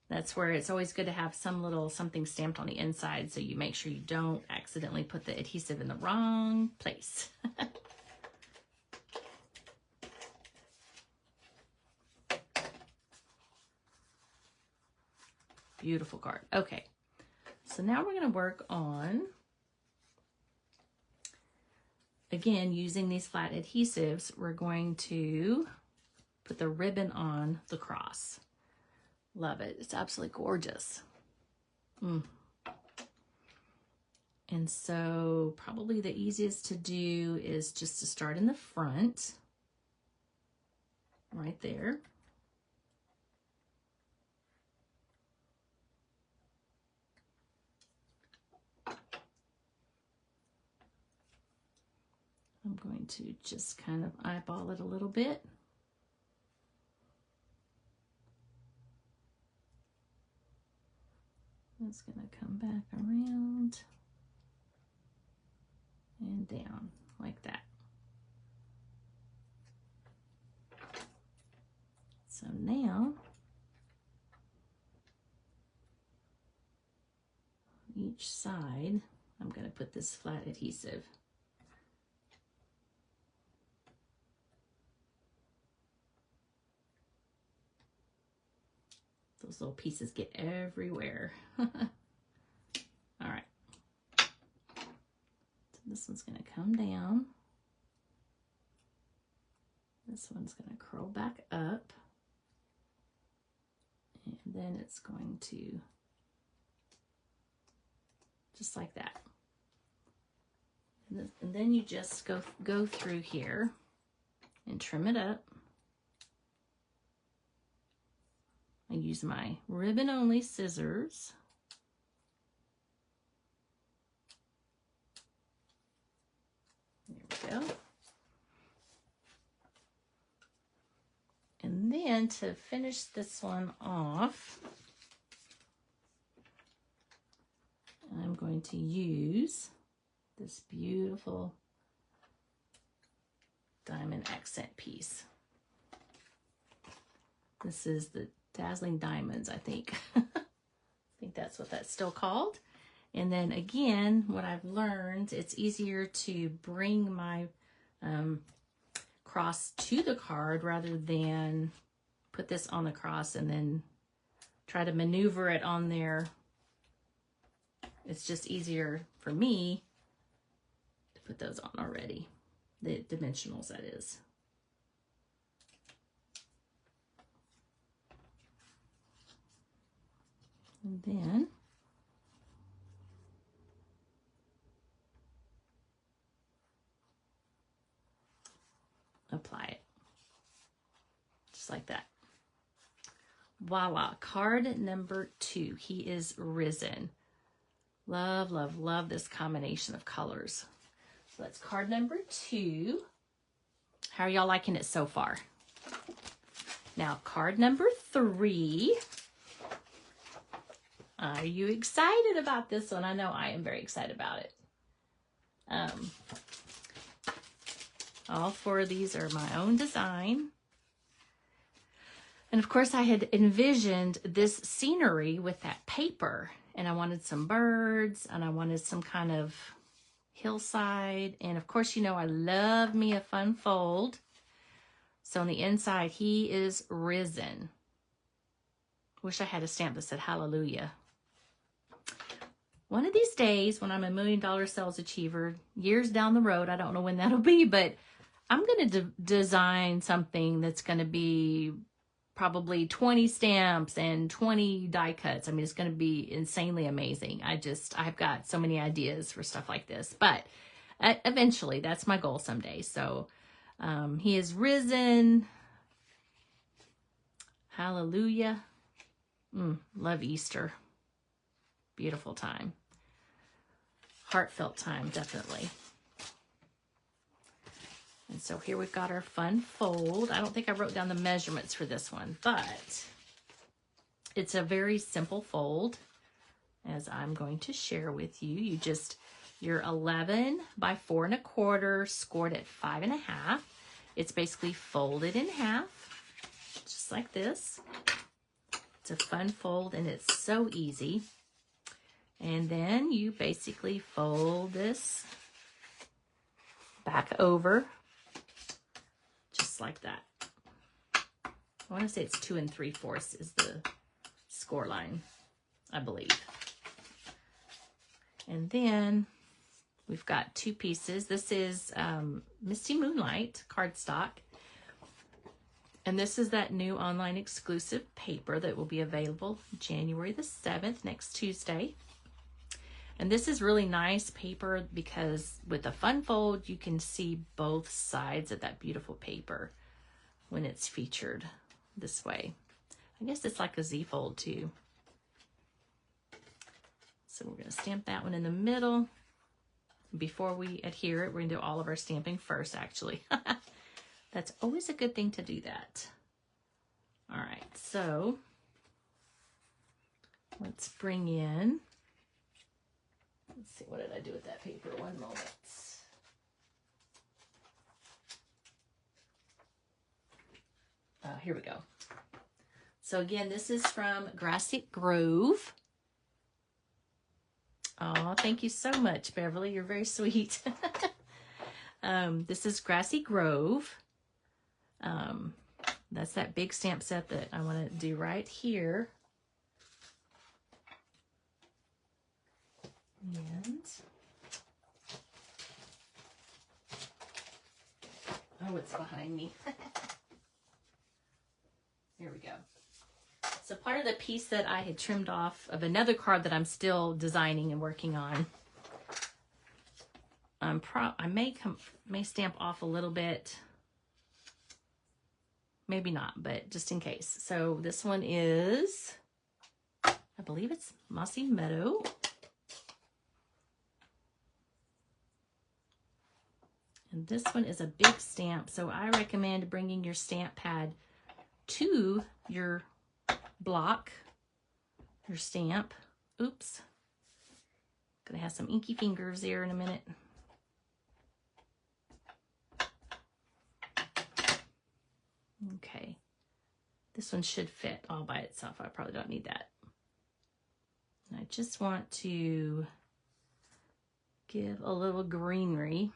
That's where it's always good to have some little something stamped on the inside, so you make sure you don't accidentally put the adhesive in the wrong place. Beautiful card. Okay, so now we're going to work on, again, using these flat adhesives, we're going to put the ribbon on the cross. Love it. It's absolutely gorgeous. And so probably the easiest to do is just to start in the front, right there. I'm going to just kind of eyeball it a little bit. It's going to come back around and down like that. So now each side, I'm going to put this flat adhesive. Those little pieces get everywhere. All right. So this one's going to come down. This one's going to curl back up. And then it's going to, just like that. And then you just go through here and trim it up. I use my ribbon only scissors. There we go. And then to finish this one off, I'm going to use this beautiful diamond accent piece. This is the Dazzling Diamonds, I think. I think that's what that's still called. And then again, what I've learned, it's easier to bring my cross to the card rather than put this on the cross and then try to maneuver it on there. It's just easier for me to put those on already, the dimensionals, that is. And then apply it just like that. Voila, card number 2. He is risen. Love, love, love this combination of colors. So that's card number 2. How are y'all liking it so far? Now card number 3. Are you excited about this one? I know I am very excited about it. All 4 of these are my own design. And of course I had envisioned this scenery with that paper, and I wanted some birds and I wanted some kind of hillside. And of course, you know, I love me a fun fold. So on the inside, he is risen. Wish I had a stamp that said hallelujah. One of these days, when I'm a $1 million sales achiever, years down the road, I don't know when that'll be, but I'm going to design something that's going to be probably 20 stamps and 20 die cuts. I mean, it's going to be insanely amazing. I've got so many ideas for stuff like this, but eventually that's my goal someday. So he is risen. Hallelujah. Love Easter. Beautiful time. Heartfelt time, definitely. And so here we've got our fun fold. I don't think I wrote down the measurements for this one, but it's a very simple fold, as I'm going to share with you. You're 11 by 4 1/4, scored at 5 1/2. It's basically folded in half, just like this. It's a fun fold, and it's so easy. And then you basically fold this back over, just like that. I want to say it's 2 3/4 is the score line, I believe. And then we've got 2 pieces. This is Misty Moonlight cardstock. And this is that new online exclusive paper that will be available January the 7th, next Tuesday. And this is really nice paper because with a fun fold, you can see both sides of that beautiful paper when it's featured this way. I guess it's like a Z fold too. So we're going to stamp that one in the middle. Before we adhere it, we're going to do all of our stamping first, actually. That's always a good thing to do that. All right, so let's bring in, let's see, what did I do with that paper? One moment. Here we go. So again, this is from Grassy Grove. Oh, thank you so much, Beverly. You're very sweet. This is Grassy Grove. That's that big stamp set that I want to do right here. And oh, it's behind me. Here we go. So part of the piece that I had trimmed off of another card that I'm still designing and working on, I may stamp off a little bit, maybe not, but just in case. So this one is, I believe it's Mossy Meadow. And this one is a big stamp, so I recommend bringing your stamp pad to your block, your stamp. Oops. Gonna have some inky fingers there in a minute. Okay. This one should fit all by itself. I probably don't need that. And I just want to give a little greenery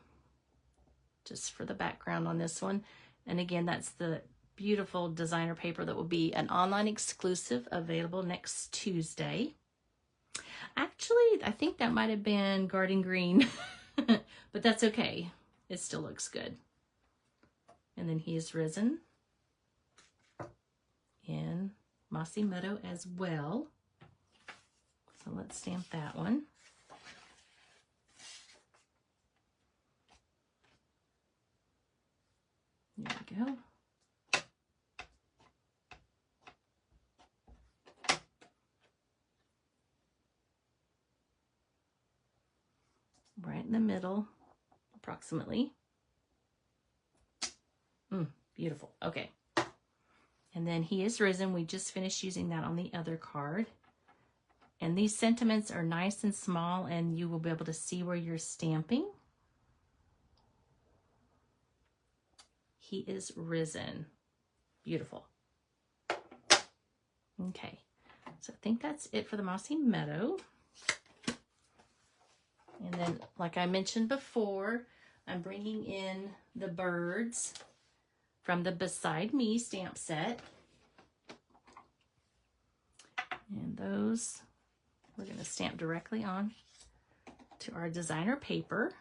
just for the background on this one. And again, that's the beautiful designer paper that will be an online exclusive available next Tuesday. Actually, I think that might have been Garden Green, but that's okay. It still looks good. And then he is risen in Mossy Meadow as well. So let's stamp that one. There we go. Right in the middle, approximately. Beautiful. Okay. And then he is risen. We just finished using that on the other card. And these sentiments are nice and small, and you will be able to see where you're stamping. He is risen. Beautiful. Okay. So I think that's it for the Mossy Meadow. And then, like I mentioned before, I'm bringing in the birds from the Beside Me stamp set. And those we're going to stamp directly on to our designer paper.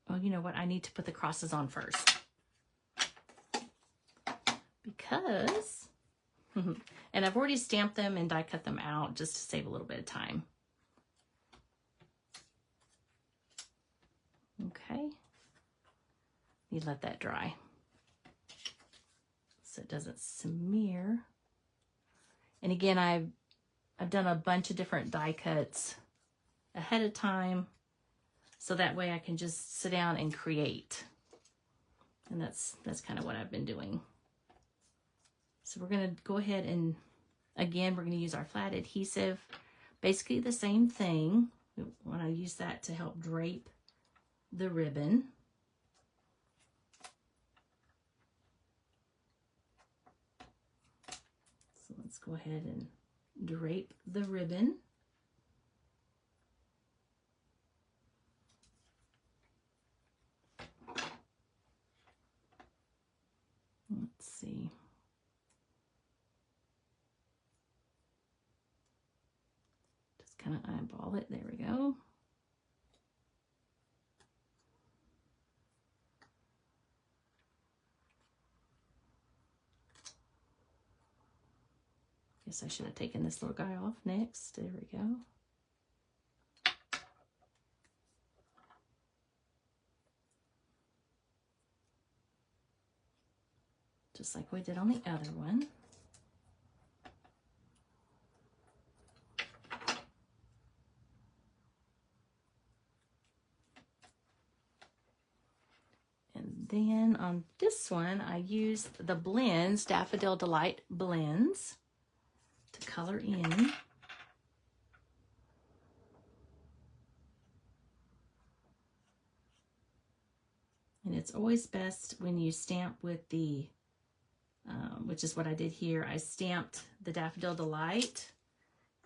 Oh, you know what? I need to put the crosses on first. Because... and I've already stamped them and die cut them out just to save a little bit of time. Okay. You let that dry so it doesn't smear. And again, I've done a bunch of different die cuts ahead of time, so that way I can just sit down and create. And that's kind of what I've been doing. So we're going to go ahead and, again, we're going to use our flat adhesive. Basically the same thing. We want to use that to help drape the ribbon. So let's go ahead and drape the ribbon. Let's see. Kind of eyeball it. There we go. Guess I should have taken this little guy off next. There we go. Just like we did on the other one. then on this one, I used the blends, Daffodil Delight blends, to color in. And it's always best when you stamp with the, which is what I did here. I stamped the Daffodil Delight,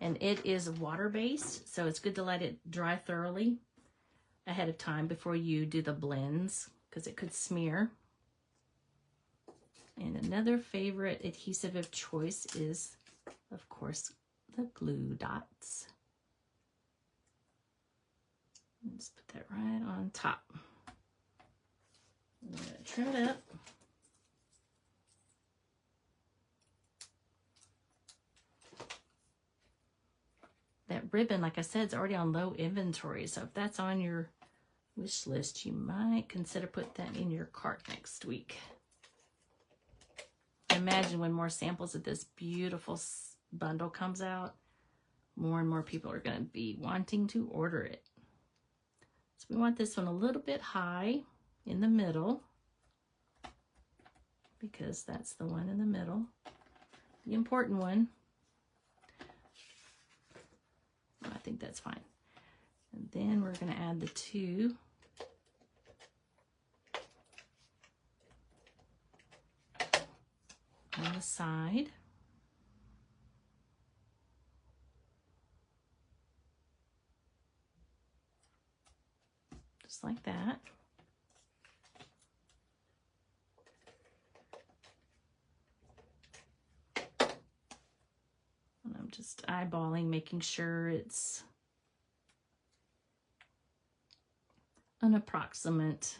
and it is water-based, so it's good to let it dry thoroughly ahead of time before you do the blends, because it could smear. And another favorite adhesive of choice is, of course, the glue dots. Just put that right on top. I'm going to trim it up. That ribbon, like I said, is already on low inventory, so if that's on your wish list, you might consider putting that in your cart next week. I imagine when more samples of this beautiful bundle comes out, more and more people are going to be wanting to order it. So we want this one a little bit high in the middle, because that's the one in the middle, the important one. I think that's fine. And then we're going to add the two on the side. Just like that. And I'm just eyeballing, making sure it's an approximate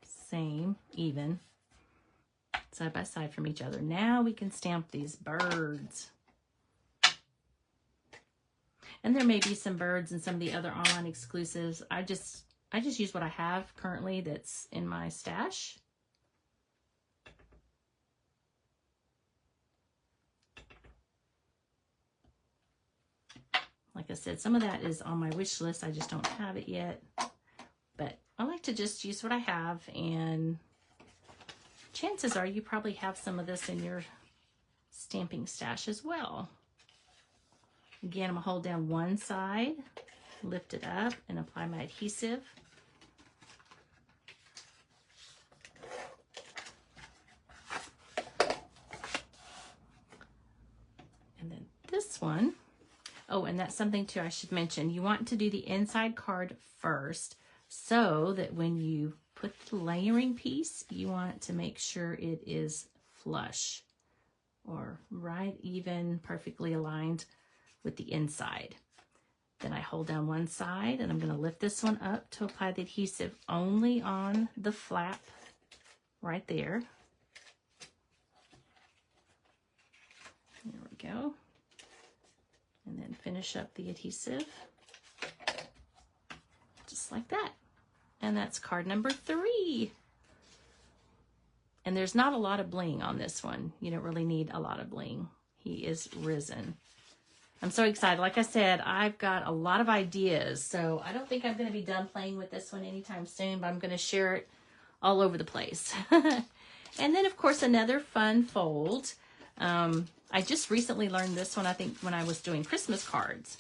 same, even, side by side from each other. Now we can stamp these birds. And there may be some birds in some of the other online exclusives. I just use what I have currently that's in my stash. Like I said, some of that is on my wish list. I just don't have it yet. But I like to just use what I have, and chances are you probably have some of this in your stamping stash as well. Again, I'm going to hold down one side, lift it up, and apply my adhesive. And then this one, oh, and that's something too I should mention. You want to do the inside card first, so that when you put the layering piece, you want to make sure it is flush or right even, perfectly aligned with the inside. Then I hold down one side, and I'm going to lift this one up to apply the adhesive only on the flap right there. There we go. And then finish up the adhesive just like that. And that's card number 3. And there's not a lot of bling on this one. You don't really need a lot of bling. He is risen. I'm so excited. Like I said, I've got a lot of ideas, so I don't think I'm going to be done playing with this one anytime soon, but I'm going to share it all over the place. And then, of course, another fun fold. I just recently learned this one, I think, when I was doing Christmas cards.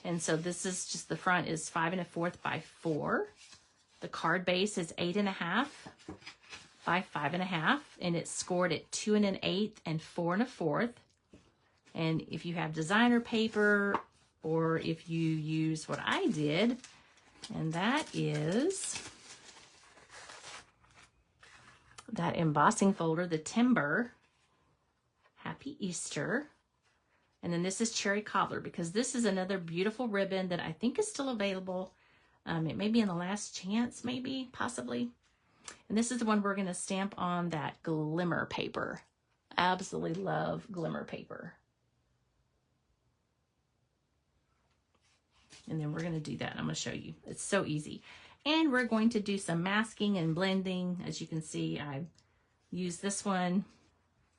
And so this is just, the front is 5 1/4 by 4. The card base is 8 1/2 by 5 1/2, and it's scored at 2 1/8 and 4 1/4. And if you have designer paper, or if you use what I did, and that is that embossing folder, the Timber Happy Easter. And then this is Cherry Cobbler, because this is another beautiful ribbon that I think is still available. It may be in the last chance, maybe, possibly. And this is the one we're going to stamp on that glimmer paper. Absolutely love glimmer paper. And then we're going to do that. I'm going to show you. It's so easy. And we're going to do some masking and blending. As you can see, I use this one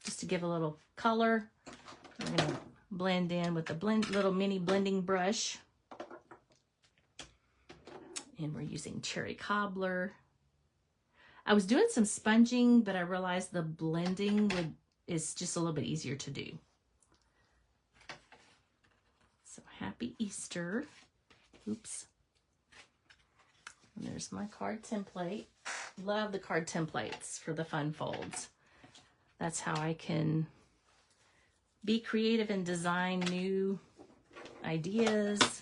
just to give a little color. We're going to blend in with the little mini blending brush. And we're using cherry cobbler. I was doing some sponging, but I realized the blending is just a little bit easier to do. So happy Easter. Oops. And there's my card template. Love the card templates for the fun folds. That's how I can be creative and design new ideas.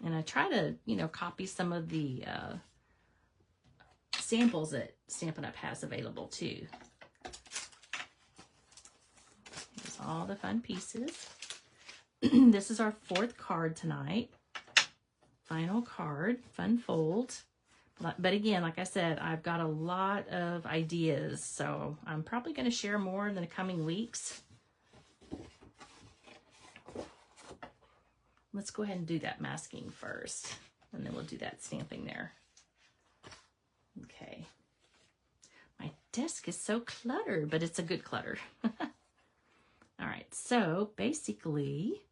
And I try to, you know, copy some of the samples that Stampin' Up! Has available too. Here's all the fun pieces. This is our 4th card tonight. Final card, fun fold. But again, like I said, I've got a lot of ideas, so I'm probably going to share more in the coming weeks. Let's go ahead and do that masking first, and then we'll do that stamping there. Okay. My desk is so cluttered, but it's a good clutter. All right, so basically,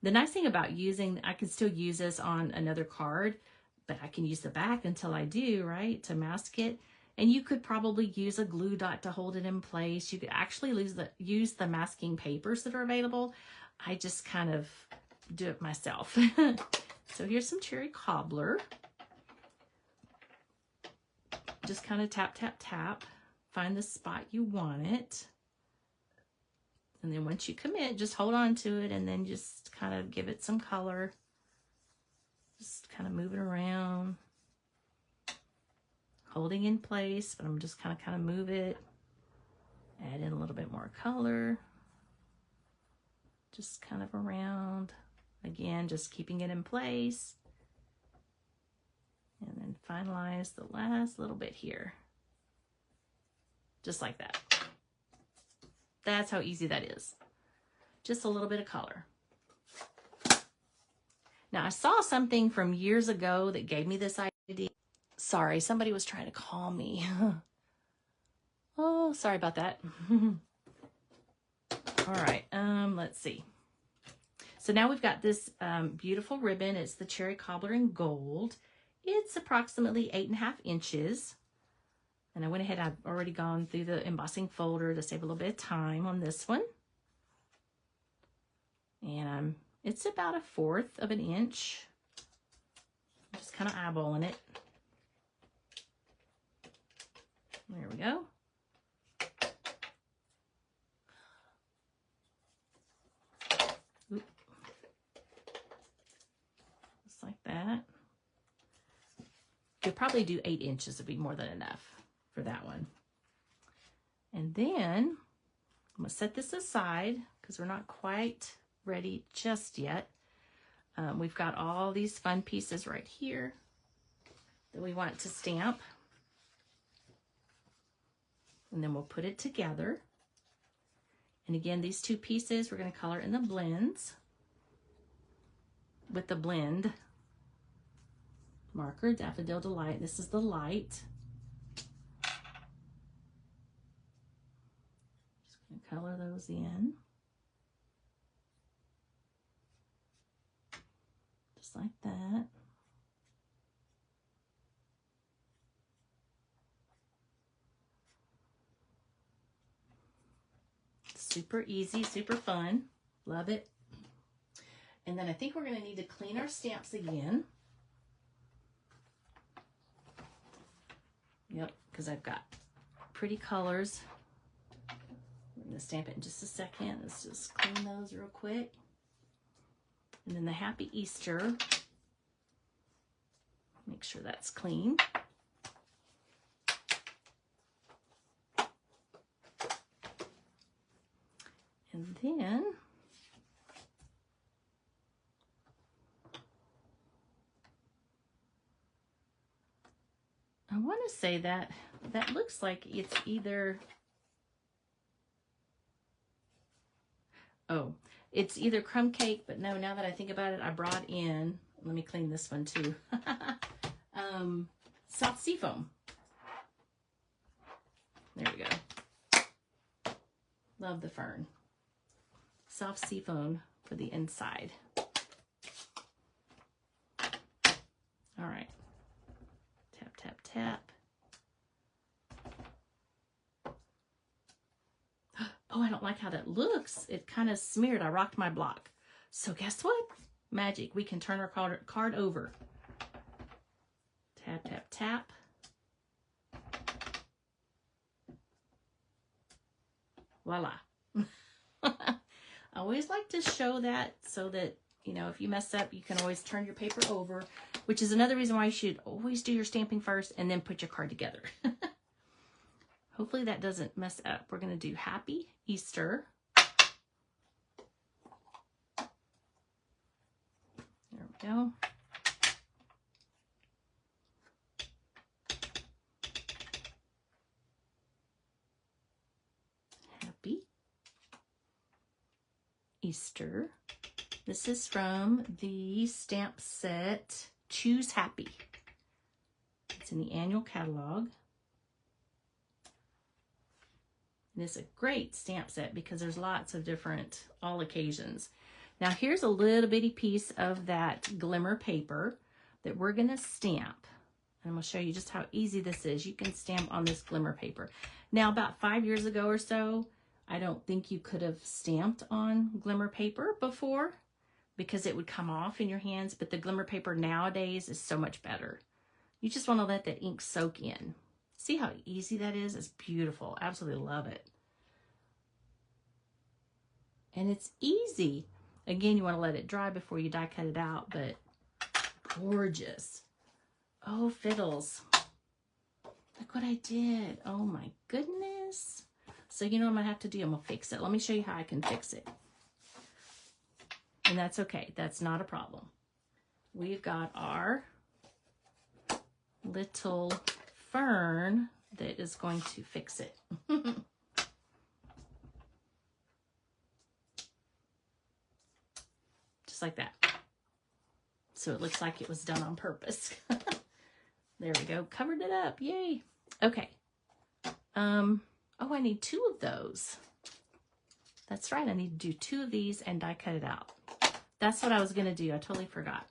the nice thing about I can still use this on another card, but I can use the back until I do, right, to mask it. And you could probably use a glue dot to hold it in place. You could actually use the masking papers that are available. I just kind of do it myself. So here's some cherry cobbler. Just kind of tap, tap, tap. Find the spot you want it. And then once you commit, just hold on to it and then just kind of give it some color. Just kind of move it around. Holding in place, but I'm just kind of move it. Add in a little bit more color. Just kind of around. Again, just keeping it in place. And then finalize the last little bit here. Just like that. That's how easy that is. Just a little bit of color. Now, I saw something from years ago that gave me this idea. Sorry, somebody was trying to call me. Oh, sorry about that. All right, let's see. So now we've got this beautiful ribbon. It's the cherry cobbler in gold. It's approximately 8.5 inches. And I went ahead, I've already gone through the embossing folder to save a little bit of time on this one. And it's about 1/4 of an inch. I'm just kind of eyeballing it. There we go. Oop. Just like that. You'll probably do 8 inches, would be more than enough for that one. And then I'm gonna set this aside because we're not quite ready just yet. We've got all these fun pieces right here that we want to stamp. And then we'll put it together. And again, these 2 pieces, we're going to color in the blends with the blend marker, Daffodil Delight. This is the light. Just going to color those in. Just like that. Super easy, super fun. Love it. And then I think we're going to need to clean our stamps again. Yep, because I've got pretty colors. I'm going to stamp it in just a second. Let's just clean those real quick. And then the Happy Easter. Make sure that's clean. And then I want to say that looks like it's either, oh, it's either crumb cake, but no, now that I think about it, I brought in, let me clean this one too, soft sea foam. There we go. Love the fern. Soft sea foam for the inside. don't like how that looks. It kind of smeared. I rocked my block. So guess what? Magic. We can turn our card over. Tap, tap, tap. Voila. I always like to show that so that, you know, if you mess up, you can always turn your paper over, which is another reason why you should always do your stamping first and then put your card together. Hopefully that doesn't mess up. We're going to do Happy Easter. There we go. Happy Easter. This is from the stamp set Choose Happy. It's in the annual catalog. And it's a great stamp set because there's lots of different all occasions. Now here's a little bitty piece of that glimmer paper that we're going to stamp. And I'm going to show you just how easy this is. You can stamp on this glimmer paper. Now about 5 years ago or so, I don't think you could have stamped on glimmer paper before because it would come off in your hands. But the glimmer paper nowadays is so much better. You just want to let that ink soak in. See how easy that is? It's beautiful. Absolutely love it. And it's easy. Again, you want to let it dry before you die cut it out, but gorgeous. Oh, fiddles. Look what I did. Oh my goodness. So you know what I'm going to have to do? I'm going to fix it. Let me show you how I can fix it. And that's okay. That's not a problem. We've got our little fern that is going to fix it. Just like that. So it looks like it was done on purpose. There we go. Covered it up. Yay. Okay. Oh, I need 2 of those. That's right. I need to do 2 of these and die cut it out. That's what I was going to do. I totally forgot.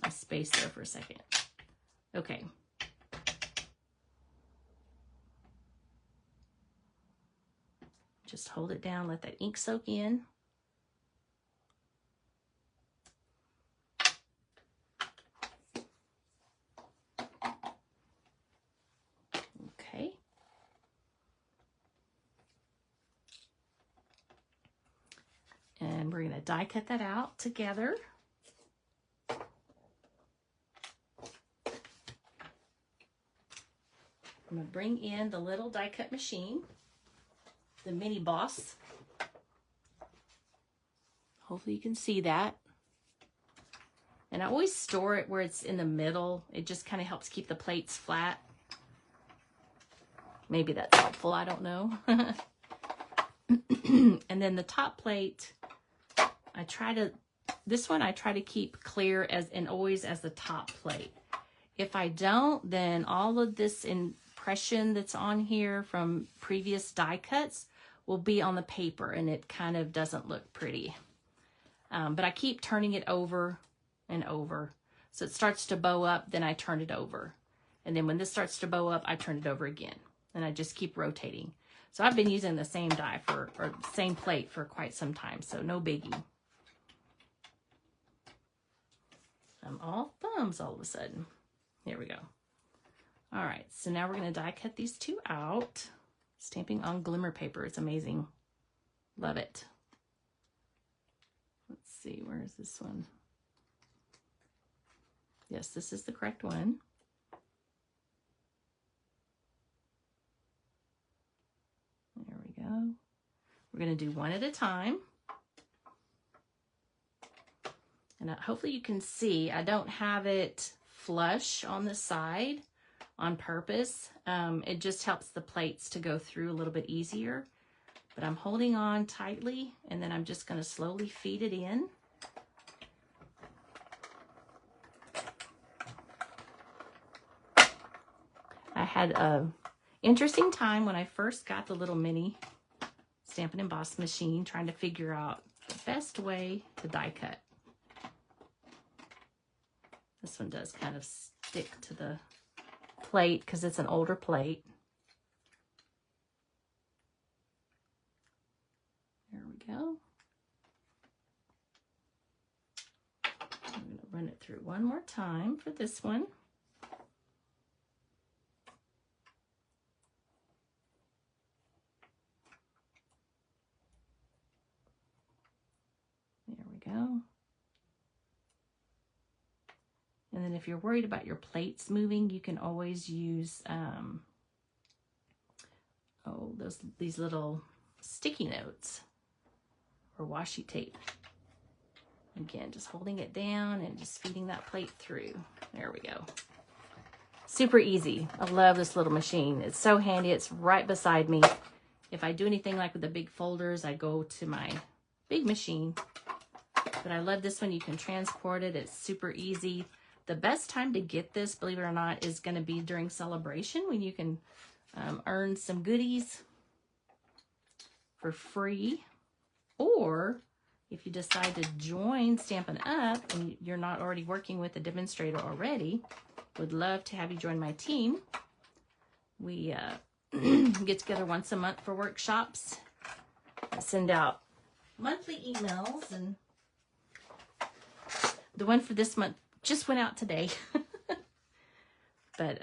I spaced there for a second. Okay. Just hold it down. Let that ink soak in. Okay. And we're going to die cut that out together. I'm going to bring in the little die cut machine, the mini boss. Hopefully you can see that. And I always store it where it's in the middle. It just kind of helps keep the plates flat. Maybe that's helpful, I don't know. And then the top plate, this one I try to keep clear and always as the top plate. If I don't, then all of this impression that's on here from previous die cuts will be on the paper and it kind of doesn't look pretty. But I keep turning it over and over. So it starts to bow up, then I turn it over. And then when this starts to bow up, I turn it over again. And I just keep rotating. So I've been using the same die or same plate for quite some time, so no biggie. I'm all thumbs all of a sudden. Here we go. All right, so now we're going to die cut these 2 out. Stamping on glimmer paper, it's amazing. Love it. Let's see, where is this one? Yes, this is the correct one. There we go. We're going to do 1 at a time. And hopefully you can see, I don't have it flush on the side on purpose. It just helps the plates to go through a little bit easier. But I'm holding on tightly, and then I'm just going to slowly feed it in. I had an interesting time when I first got the little mini Stamp and Emboss machine, trying to figure out the best way to die cut. This one does kind of stick to the plate because it's an older plate. go. I'm going to run it through one more time for this one. There we go. And then if you're worried about your plates moving, you can always use these little sticky notes or washi tape. Again, just holding it down and just feeding that plate through. There we go. Super easy. I love this little machine. It's so handy. It's right beside me. If I do anything like with the big folders, I go to my big machine. But I love this one. You can transport it. It's super easy. The best time to get this, believe it or not, is going to be during celebration when you can earn some goodies for free. Or if you decide to join Stampin' Up! And you're not already working with a demonstrator already, would love to have you join my team. We get together once a month for workshops. I send out monthly emails, and the one for this month just went out today. But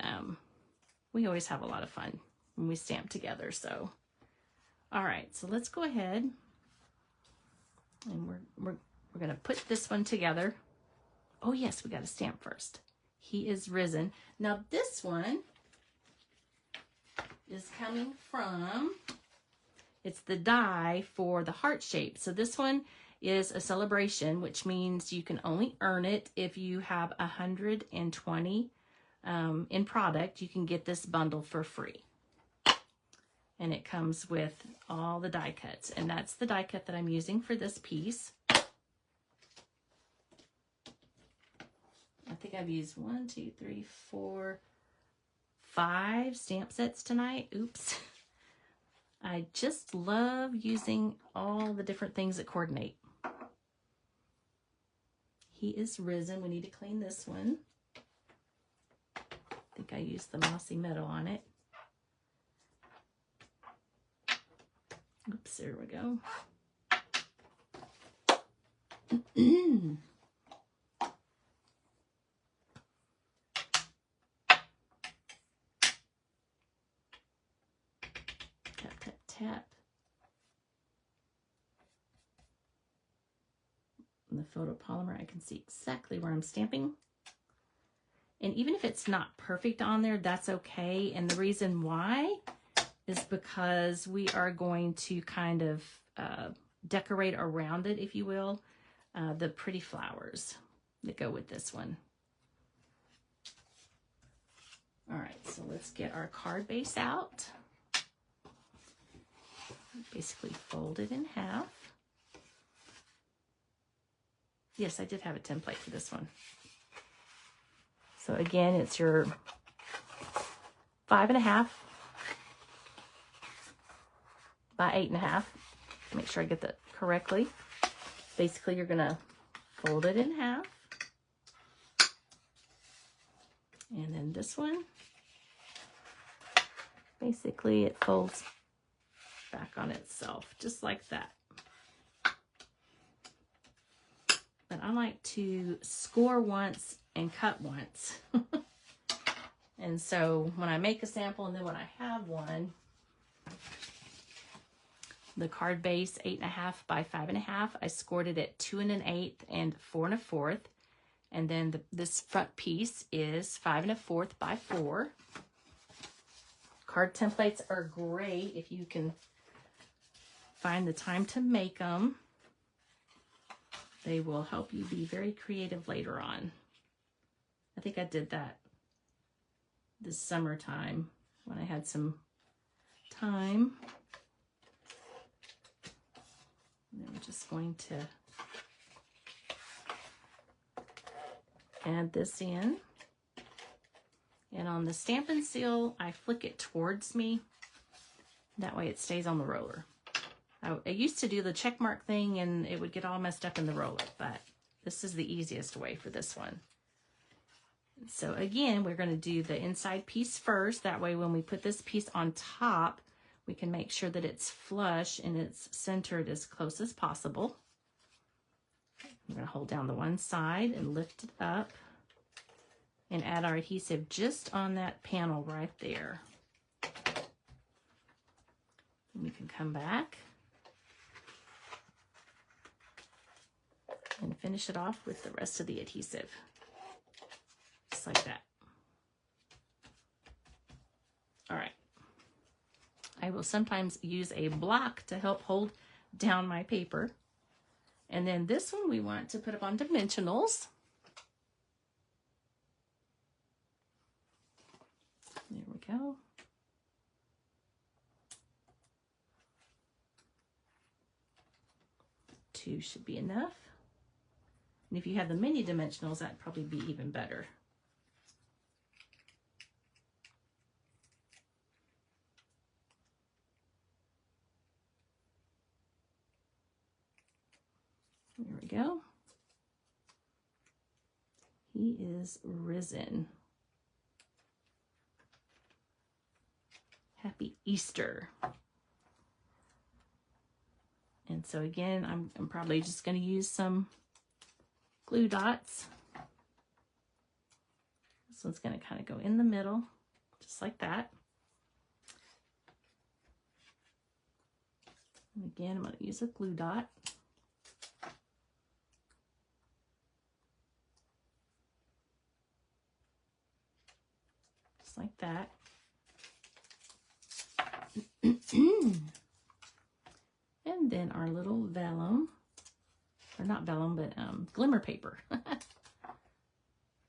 we always have a lot of fun when we stamp together. So, all right, so let's go ahead and we're gonna put this one together. Oh yes, we got to stamp first. He is risen. Now this one is coming from, it's the die for the heart shape. So this one is a celebration, which means you can only earn it if you have 120 in product. You can get this bundle for free. And it comes with all the die cuts. And that's the die cut that I'm using for this piece. I think I've used 1, 2, 3, 4, 5 stamp sets tonight. Oops. I just love using all the different things that coordinate. He is risen. We need to clean this one. I think I used the mossy meadow on it. Oops, there we go. Tap, tap, tap. In the photopolymer, I can see exactly where I'm stamping. And even if it's not perfect on there, that's okay. And the reason why is because we are going to kind of decorate around it, if you will, the pretty flowers that go with this one. All right, so let's get our card base out. Basically fold it in half. Yes, I did have a template for this one. So again, it's your 5.5 by 8.5. Make sure I get that correctly. Basically, you're gonna fold it in half. And then this one, basically it folds back on itself, just like that. But I like to score once and cut once. And so when I make a sample and then when I have one, the card base 8.5 by 5.5, I scored it at 2 1/8 and 4 1/4. And then this front piece is 5 1/4 by 4. Card templates are great if you can find the time to make them. They will help you be very creative later on. I think I did that this summertime when I had some time. And I'm just going to add this in. And on the Stampin' Seal, I flick it towards me. That way it stays on the roller. I used to do the check mark thing and it would get all messed up in the roller, but this is the easiest way for this one. So again, we're going to do the inside piece first. That way when we put this piece on top, we can make sure that it's flush and it's centered as close as possible. I'm going to hold down the one side and lift it up and add our adhesive just on that panel right there. And we can come back and finish it off with the rest of the adhesive, just like that. All right. I will sometimes use a block to help hold down my paper. And then this one we want to put up on dimensionals. There we go. Two should be enough. And if you have the mini dimensionals, that'd probably be even better. There we go. He is risen. Happy Easter. And so again, I'm probably just going to use some glue dots. This one's going to kind of go in the middle, just like that. And again, I'm going to use a glue dot. Just like that. And then our little vellum, or not vellum, but glimmer paper.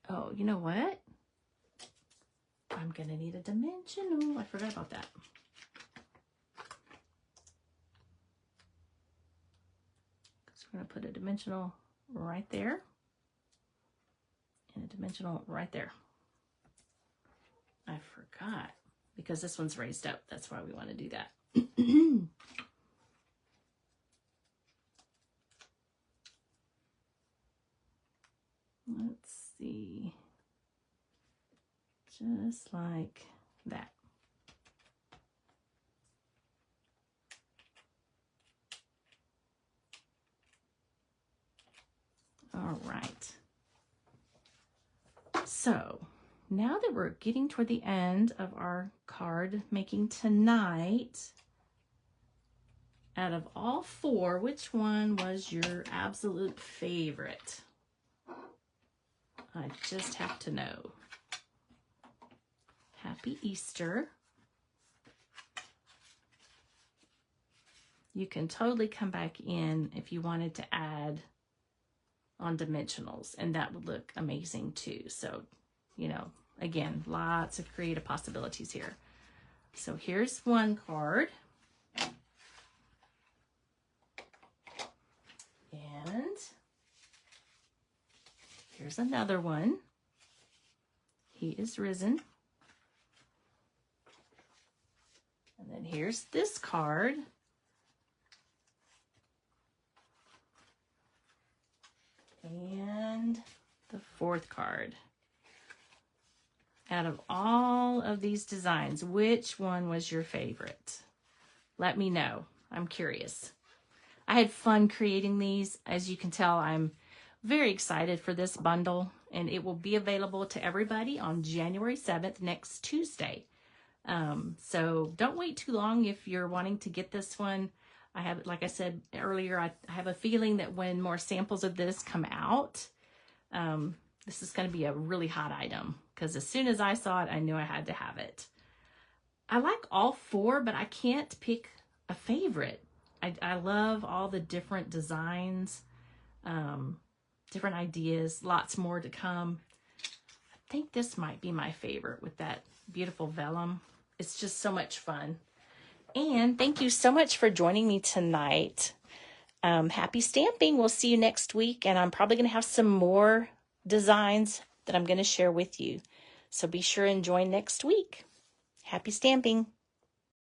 Oh, you know what? I'm gonna need a dimensional. I forgot about that. So we're gonna put a dimensional right there and a dimensional right there. I forgot because this one's raised up. That's why we want to do that. Let's see, just like that. All right. So now that we're getting toward the end of our card making tonight, out of all four, which one was your absolute favorite? I just have to know. Happy Easter. You can totally come back in if you wanted to add on dimensionals, and that would look amazing too. So, you know, again, lots of creative possibilities here. So here's one card. And here's another one. He is risen. And then here's this card. And the fourth card. Out of all of these designs, which one was your favorite? Let me know. I'm curious. I had fun creating these. As you can tell, I'm very excited for this bundle, and it will be available to everybody on January 7th, next Tuesday. So don't wait too long if you're wanting to get this one. I have, like I said earlier, I have a feeling that when more samples of this come out, this is going to be a really hot item, because as soon as I saw it, I knew I had to have it. I like all four, but I can't pick a favorite. I love all the different designs, different ideas, lots more to come. I think this might be my favorite with that beautiful vellum. It's just so much fun. And thank you so much for joining me tonight. Happy stamping. We'll see you next week, and I'm probably going to have some more designs that I'm going to share with you. So be sure and join next week. Happy stamping.